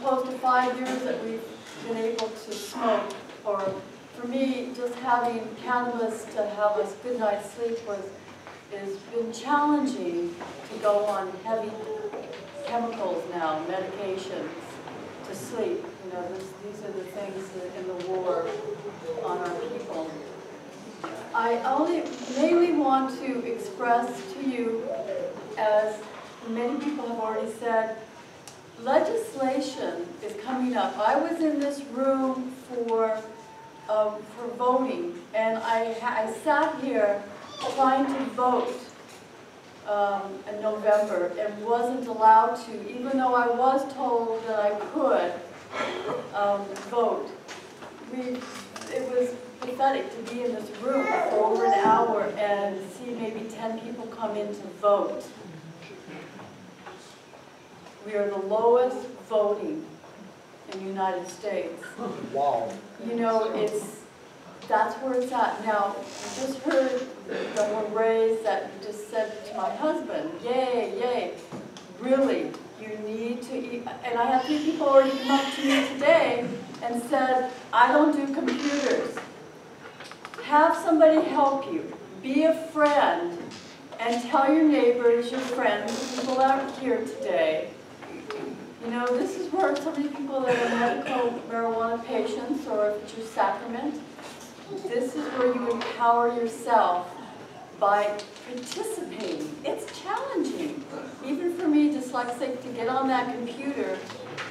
close to 5 years that we've been able to smoke. Or for me, just having cannabis to have a good night's sleep has been challenging to go on heavy chemicals now, medications to sleep. These are the things that in the war on our people. I mainly want to express to you, as many people have already said, legislation is coming up. I was in this room for voting, and I sat here trying to vote in November and wasn't allowed to, even though I was told that I could vote. It was pathetic to be in this room for over an hour and see maybe 10 people come in to vote. We are the lowest voting in the United States. Wow. That's where it's at. Now, I just heard the hoorays that you just said to my husband, yay, yay. Really, you need to eat. And I had 3 people already come up to me today and said, I don't do computers. Have somebody help you. Be a friend and tell your neighbors, your friends, the people that are here today. This is where some of the people that are medical marijuana patients, or if it's your sacrament, this is where you empower yourself by participating. It's challenging, even for me, dyslexic, to get on that computer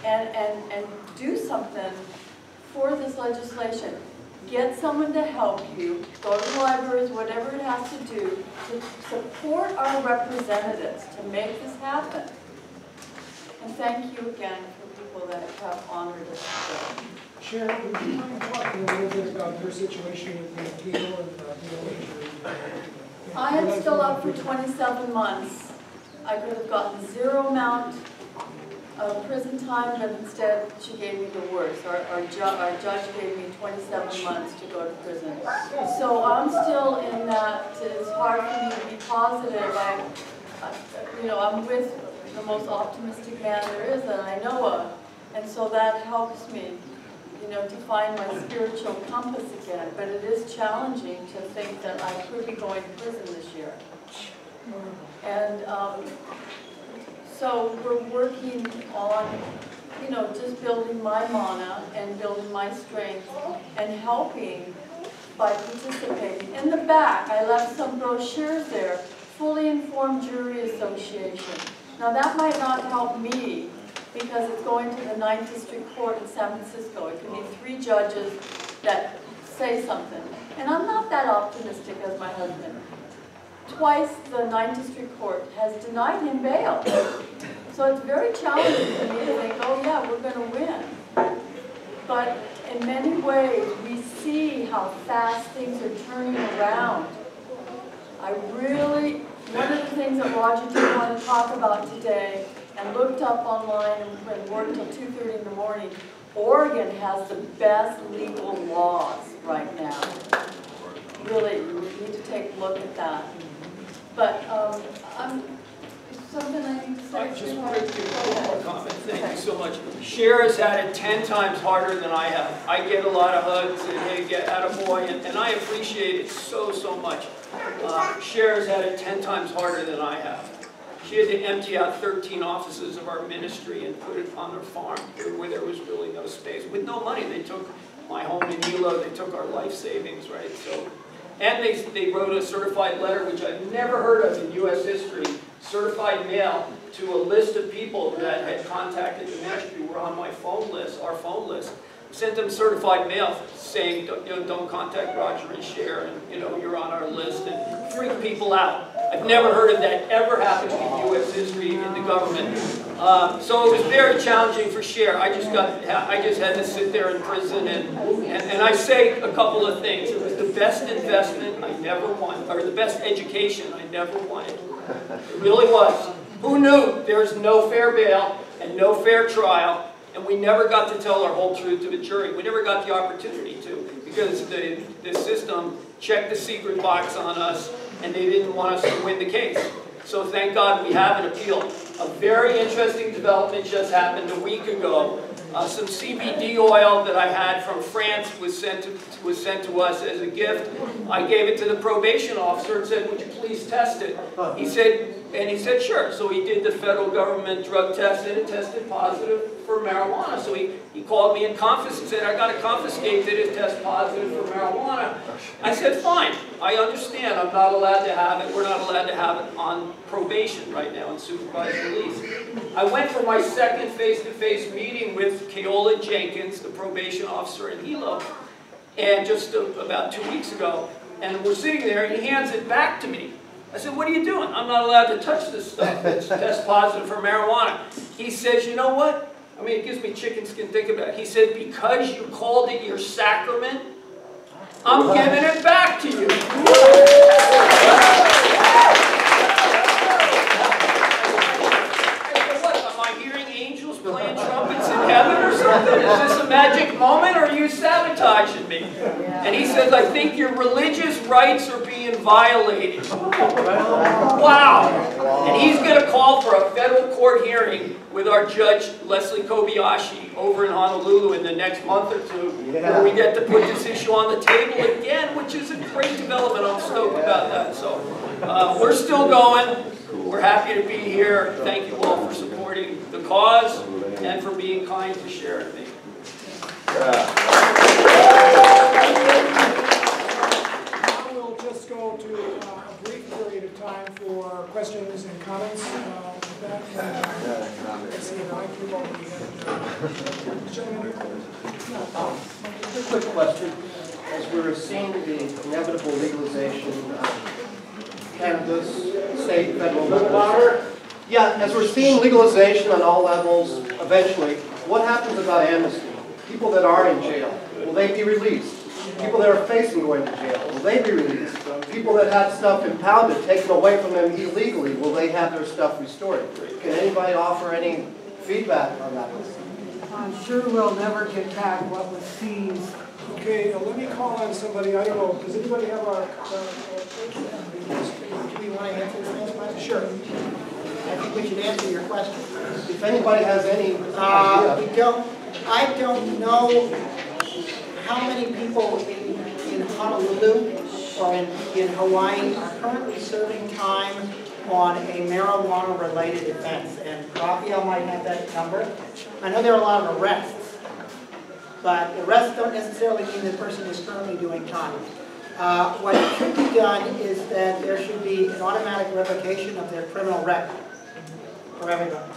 and do something for this legislation. Get someone to help you, go to the libraries, whatever it has to do, to support our representatives to make this happen. And thank you again for people that have honored us today. Sharon, would you mind talking a little bit about your situation with the Hilo and the injury? I am still up for 27 months. I could have gotten 0 amount of prison time, but instead she gave me the worst. Our judge gave me 27 months to go to prison. So I'm still in that. It's hard for me to be positive. I'm with the most optimistic man there is that I know of. And so that helps me, to find my spiritual compass again. But it is challenging to think that I could be going to prison this year. And so we're working on, just building my mana and building my strength and helping by participating. In the back, I left some brochures there, Fully Informed Jury Association. Now that might not help me because it's going to the 9th District Court in San Francisco. It could be 3 judges that say something. And I'm not that optimistic as my husband. Twice the 9th District Court has denied him bail. So it's very challenging for me to think, oh yeah, we're going to win. But in many ways, we see how fast things are turning around. One of the things that Roger didn't want to talk about today, and looked up online and worked till 2:30 in the morning, Oregon has the best legal laws right now. Really, you need to take a look at that. But something I need to say. I just wanted to give one more comment. Thank you so much. Cher has had it 10 times harder than I have. I get a lot of hugs and hey, get attaboy, and I appreciate it so, so much. Cher has had it 10 times harder than I have. She had to empty out 13 offices of our ministry and put it on their farm where there was really no space. With no money, they took my home in Hilo, they took our life savings, right? So, and they wrote a certified letter, which I've never heard of in U.S. history, certified mail, to a list of people that had contacted the ministry, were on my phone list, our phone list, sent them certified mail saying, don't contact Roger and share, and you're on our list, and freak people out. I've never heard of that ever happening in U.S. history in the government. So it was very challenging for Cher. I just had to sit there in prison, and I say a couple of things. It was the best investment I never wanted, or the best education I never wanted. It really was. Who knew there's no fair bail and no fair trial, and we never got to tell our whole truth to the jury. We never got the opportunity to, because the system checked the secret box on us, and they didn't want us to win the case. So thank God we have an appeal. A very interesting development just happened a week ago. Some CBD oil that I had from France was sent to us as a gift. I gave it to the probation officer and said, would you please test it? He said, sure. So he did the federal government drug test, and it tested positive for marijuana. So he called me and said, I got to confiscate it. It tests positive for marijuana. I said, fine. I understand. I'm not allowed to have it. We're not allowed to have it on probation right now in supervised release. I went for my second face-to-face meeting with Keaau Jenkins, the probation officer in Hilo, and just about 2 weeks ago. And we're sitting there, and he hands it back to me. I said, what are you doing? I'm not allowed to touch this stuff. It's test positive for marijuana. He says, you know what? I mean, it gives me chicken skin, think about it. He said, because you called it your sacrament, I'm giving it back to you. What, am I hearing angels playing trumpets in heaven or something? Is this a magic moment, or are you sabotaging me? And he says, I think your religious rights are being violated. Wow. And he's going to call for a federal court hearing with our judge, Leslie Kobayashi, over in Honolulu in the next month or two, where we get to put this issue on the table again, which is a great development. I'm stoked about that. So we're still going. We're happy to be here. Thank you all for supporting the cause and for being kind to Cher and me. We'll just go to a brief period of time for questions and comments. Let's see if I can go over Just a quick question. As we're seeing the inevitable legalization of cannabis, state, federal level. Yeah, as we're seeing legalization on all levels, eventually, what happens about amnesty? People that are in jail, will they be released? People that are facing going to jail, will they be released? People that had stuff impounded, taken away from them illegally, will they have their stuff restored? Can anybody offer any feedback on that? I'm sure we'll never get back what was seized. Okay, let me call on somebody. I don't know. Does anybody have a... Do we want to answer this question? Sure. I think we should answer your question. If anybody has any idea. I don't know how many people in Honolulu or in Hawaii are currently serving time on a marijuana-related offense. And Raphael might have that number. I know there are a lot of arrests, but arrests don't necessarily mean the person is currently doing time. What should be done is that there should be an automatic revocation of their criminal record for everybody.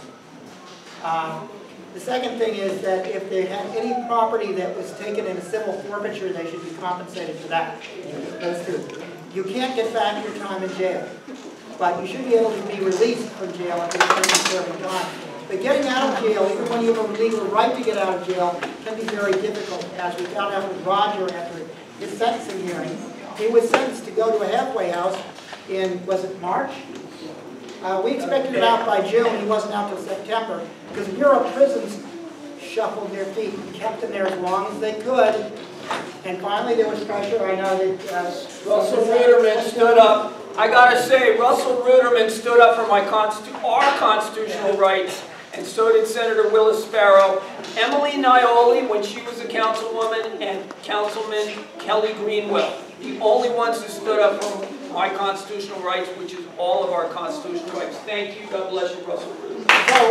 The second thing is that if they have any property that was taken in a civil forfeiture, they should be compensated for that. Those two. You can't get back your time in jail, but you should be able to be released from jail if you're currently serving time. But getting out of jail, even when you have a legal right to get out of jail, can be very difficult, as we found out with Roger after his sentencing hearing. He was sentenced to go to a halfway house in, was it March? We expected him out by June. He wasn't out till September. Because the Bureau of Prisons shuffled their feet and kept him there as long as they could. And finally there was pressure. I know that... Russell Ruderman stood up. I gotta say, Russell Ruderman stood up for our constitutional rights, and so did Senator Willis Sparrow. Emily Nioli, when she was a councilwoman, and Councilman Kelly Greenwell. The only ones who stood up for my constitutional rights, which is all of our constitutional rights. Thank you. God bless you, Russell Ruderman. A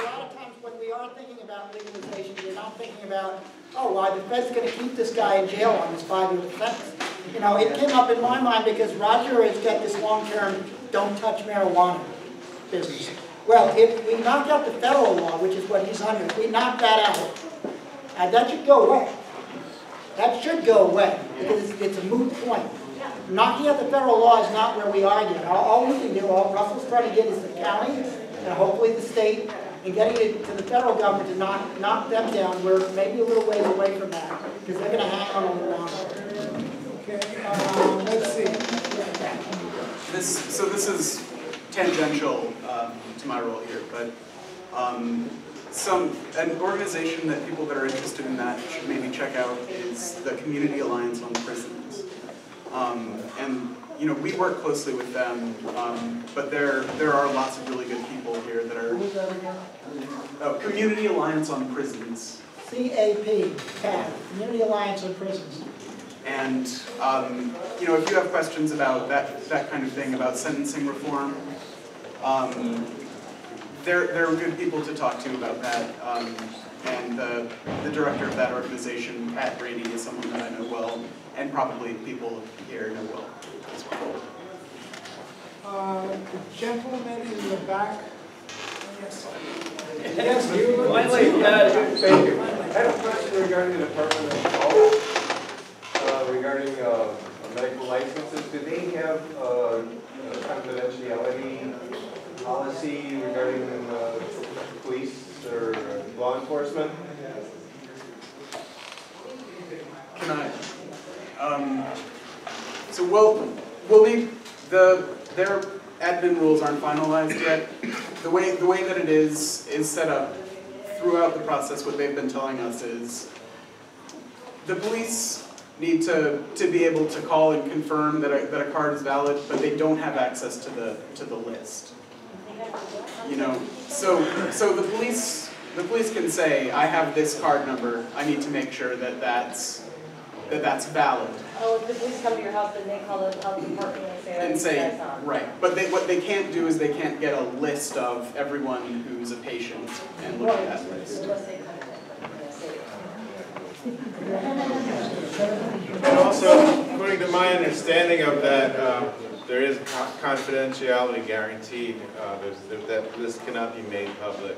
lot of times when we are thinking about legalization, we're not thinking about, oh, why the Fed's going to keep this guy in jail on this 5-year sentence. You know, it came up in my mind because Roger has got this long-term don't touch marijuana business. Well, if we knock out the federal law, which is what he's under, if we knock that out, that should go away. That should go away, because it's a moot point. Knocking out the federal law is not where we are yet. All we can do, all Russell's trying to get is the county, and hopefully the state, and getting it to the federal government to knock them down. We're maybe a little ways away from that, because they're going to hang on a little longer. Okay, let's see. This is tangential to my role here, but an organization that people that are interested in that should maybe check out is the Community Alliance on Prisons. And you know, we work closely with them, but there are lots of really good people here that are. What was that again? Community Alliance on Prisons. CAP, Community Alliance on Prisons. And you know, if you have questions about that kind of thing, about sentencing reform, there are good people to talk to about that. And the director of that organization, Pat Brady, is someone that I know well, and probably people here know well as well. The gentleman in the back. Yes. Yes, you. Thank you. I had a question regarding the Department of Health, regarding medical licenses. Do they have confidentiality policy regarding police or law enforcement? Can I? So we'll need their admin rules aren't finalized yet. The way that it is set up throughout the process. What they've been telling us is the police need to be able to call and confirm that a card is valid, but they don't have access to the list. You know, so the police can say, I have this card number. I need to make sure that that's valid. Oh, if the police come to your house, then they call the health department and say, right. But what they can't do is they can't get a list of everyone who's a patient and look at that list. And also, according to my understanding of that, there is confidentiality guaranteed. That list cannot be made public.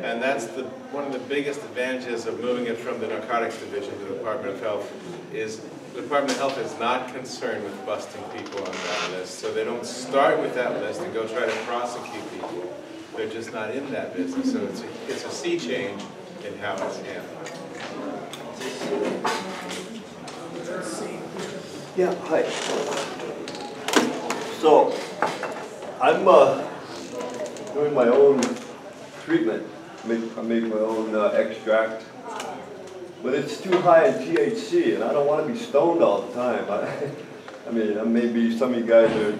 And that's one of the biggest advantages of moving it from the Narcotics Division to the Department of Health is the Department of Health is not concerned with busting people on that list. So they don't start with that list and go try to prosecute people. They're just not in that business. So it's a sea change in how it's handled. Yeah, hi. So, I'm doing my own treatment. I make my own extract. But it's too high in THC, and I don't want to be stoned all the time. I mean, maybe some of you guys are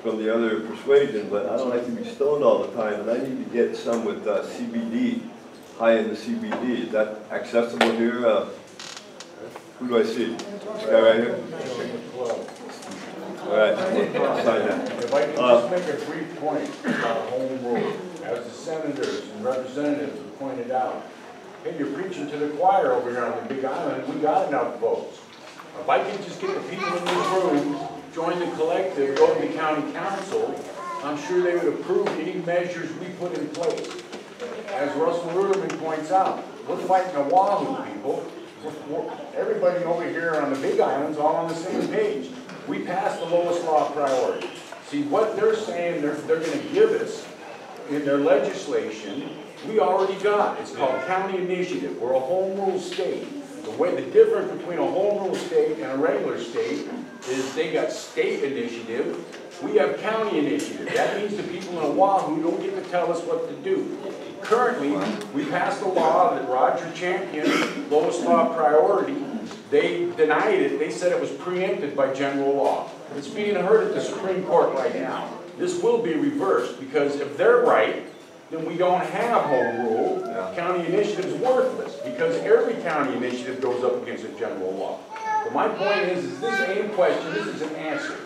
from the other persuasion, but I don't like to be stoned all the time, and I need to get some with CBD, high in the CBD. Is that accessible here? Who do I see? This guy right here? All right, sign that. If I can just make a brief point about home rule. As the senators and representatives have pointed out, hey, you're preaching to the choir over here on the Big Island, and we got enough votes. If I can just get the people in this room, join the collective, go to the county council, I'm sure they would approve any measures we put in place. As Russell Ruderman points out, we're fighting Oahu, people. Everybody over here on the Big Island's all on the same page. We passed the lowest law priority. See, what they're saying they're going to give us in their legislation, we already got. It's called county initiative. We're a home rule state. The difference between a home rule state and a regular state is they got state initiative. We have county initiative. That means the people in Oahu don't get to tell us what to do. Currently, we passed a law that Roger championed, lowest law priority. They denied it. They said it was preempted by general law. It's being heard at the Supreme Court right now. This will be reversed because if they're right, then we don't have home rule. County initiative is worthless because every county initiative goes up against a general law. But my point is this ain't a question, this is an answer.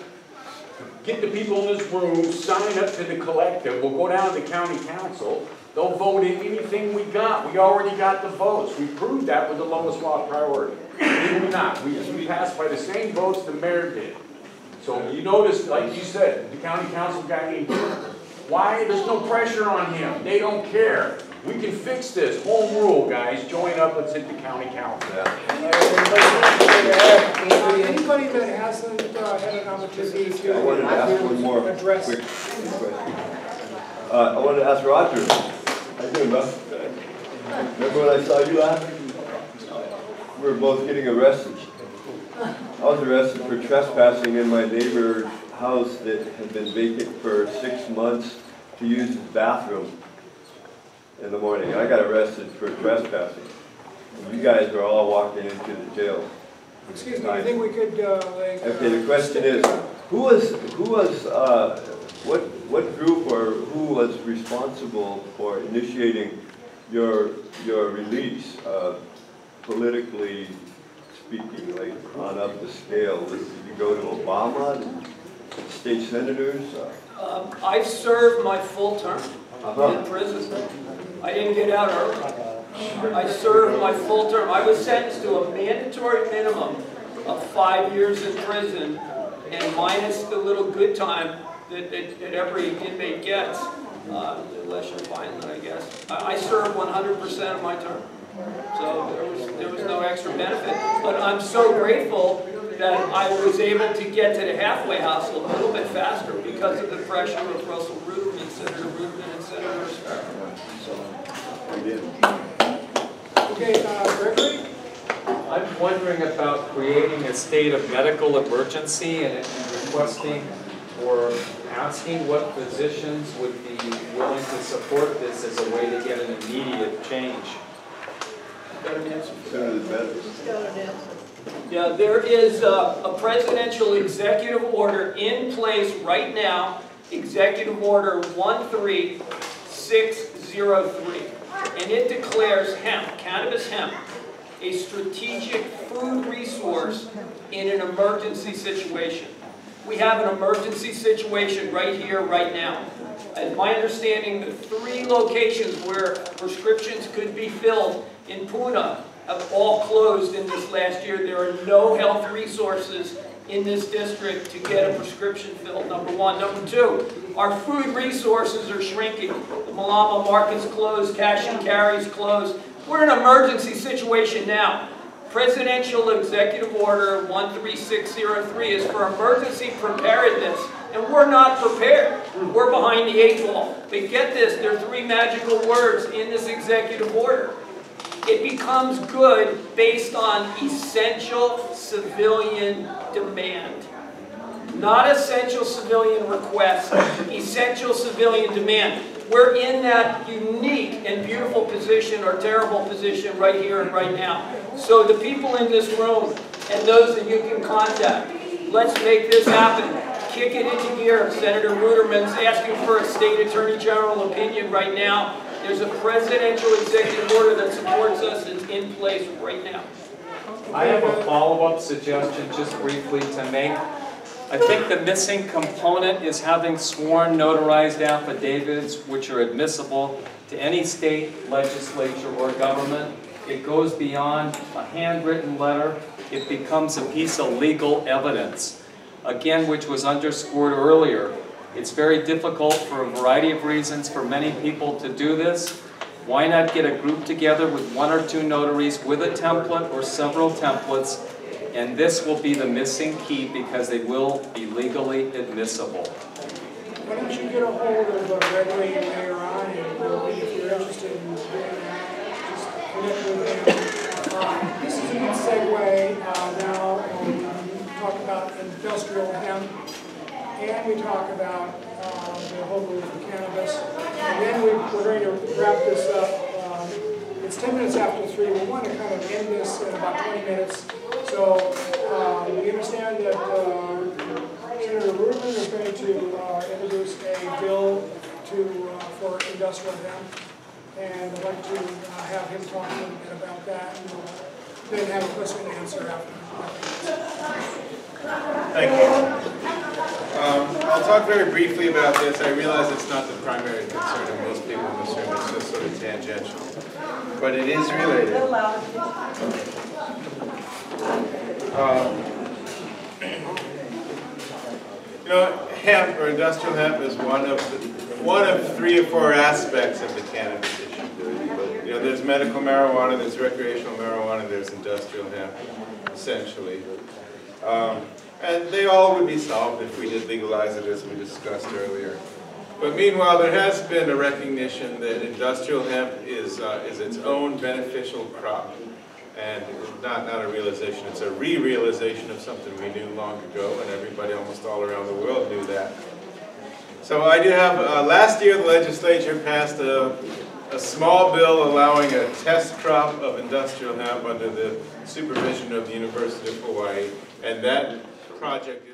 Get the people in this room, sign up to the collective. We'll go down to the county council. They'll vote in anything we got. We already got the votes. We proved that with the lowest law priority. Did we not? We passed by the same votes the mayor did. So you notice, like you said, the county council got 18. Why? There's no pressure on him. They don't care. We can fix this. Home rule, guys. Join up. Let's hit the county council. Anybody that hasn't had an opportunity to I wanted to ask one more address. quick question. I wanted to ask Roger. How you doing, bud? Remember when I saw you last? We were both getting arrested. I was arrested for trespassing in my neighbor's house that had been vacant for 6 months to use his bathroom in the morning. I got arrested for trespassing. And you guys were all walking into the jail. Excuse me, I think we could, okay, the question is, what group or who was responsible for initiating your release, politically speaking, like on up the scale? Did you go to Obama, state senators? I've served my full term in prison. I didn't get out early. I served my full term. I was sentenced to a mandatory minimum of 5 years in prison, and minus the little good time that every inmate gets, unless you're violent, I guess. I served 100% of my term. So there was no extra benefit. But I'm so grateful that I was able to get to the halfway house a little bit faster because of the pressure of Russell Ruderman, Senator Ruderman, and Senator Sparrow. Okay, Gregory? I'm wondering about creating a state of medical emergency and requesting or asking what physicians would be willing to support this as a way to get an immediate change. Yeah, there is a presidential executive order in place right now, Executive Order 13603, and it declares hemp, cannabis hemp, a strategic food resource in an emergency situation. We have an emergency situation right here, right now. As my understanding, the 3 locations where prescriptions could be filled in Puna have all closed in this last year. There are no health resources in this district to get a prescription filled, number one. Number two, our food resources are shrinking. The Malama market's closed, cash and carry's closed. We're in an emergency situation now. Presidential Executive Order 13603 is for emergency preparedness, and we're not prepared. We're behind the 8 ball. But get this, there are 3 magical words in this executive order. It becomes good based on essential civilian demand. Not essential civilian request, essential civilian demand. We're in that unique and beautiful position, or terrible position, right here and right now. So the people in this room, and those that you can contact, let's make this happen. Kick it into gear. Senator Ruderman's asking for a state attorney general opinion right now. There's a presidential executive order that supports us. It's in place right now. I have a follow-up suggestion just briefly to make. I think the missing component is having sworn notarized affidavits which are admissible to any state legislature or government. It goes beyond a handwritten letter. It becomes a piece of legal evidence. Again, which was underscored earlier. It's very difficult for a variety of reasons for many people to do this. Why not get a group together with 1 or 2 notaries with a template or several templates, and this will be the missing key because they will be legally admissible. Why don't you get a hold of Gregory later on, and if you're interested in doing that, just connect with him. This is a good segue now. We talk about industrial hemp. And we talk about the whole move for cannabis. And then we're going to wrap this up. It's 10 minutes after 3. We want to kind of end this in about 20 minutes. So we understand that Senator Ruderman is going to introduce a bill for industrial hemp. And I'd like to have him talk a little bit about that. And we'll then have a question and answer after. Thank you. I'll talk very briefly about this. I realize it's not the primary concern of most people in this room. It's just sort of tangential. But it is related. You know, hemp or industrial hemp is one of one of 3 or 4 aspects of the cannabis issue. You know, there's medical marijuana, there's recreational marijuana, there's industrial hemp, essentially. And they all would be solved if we did legalize it, as we discussed earlier. But meanwhile, there has been a recognition that industrial hemp is its own beneficial crop. And not a realization, it's a re-realization of something we knew long ago, and everybody almost all around the world knew that. So I do have, last year the legislature passed a small bill allowing a test crop of industrial hemp under the supervision of the University of Hawaii, and that project is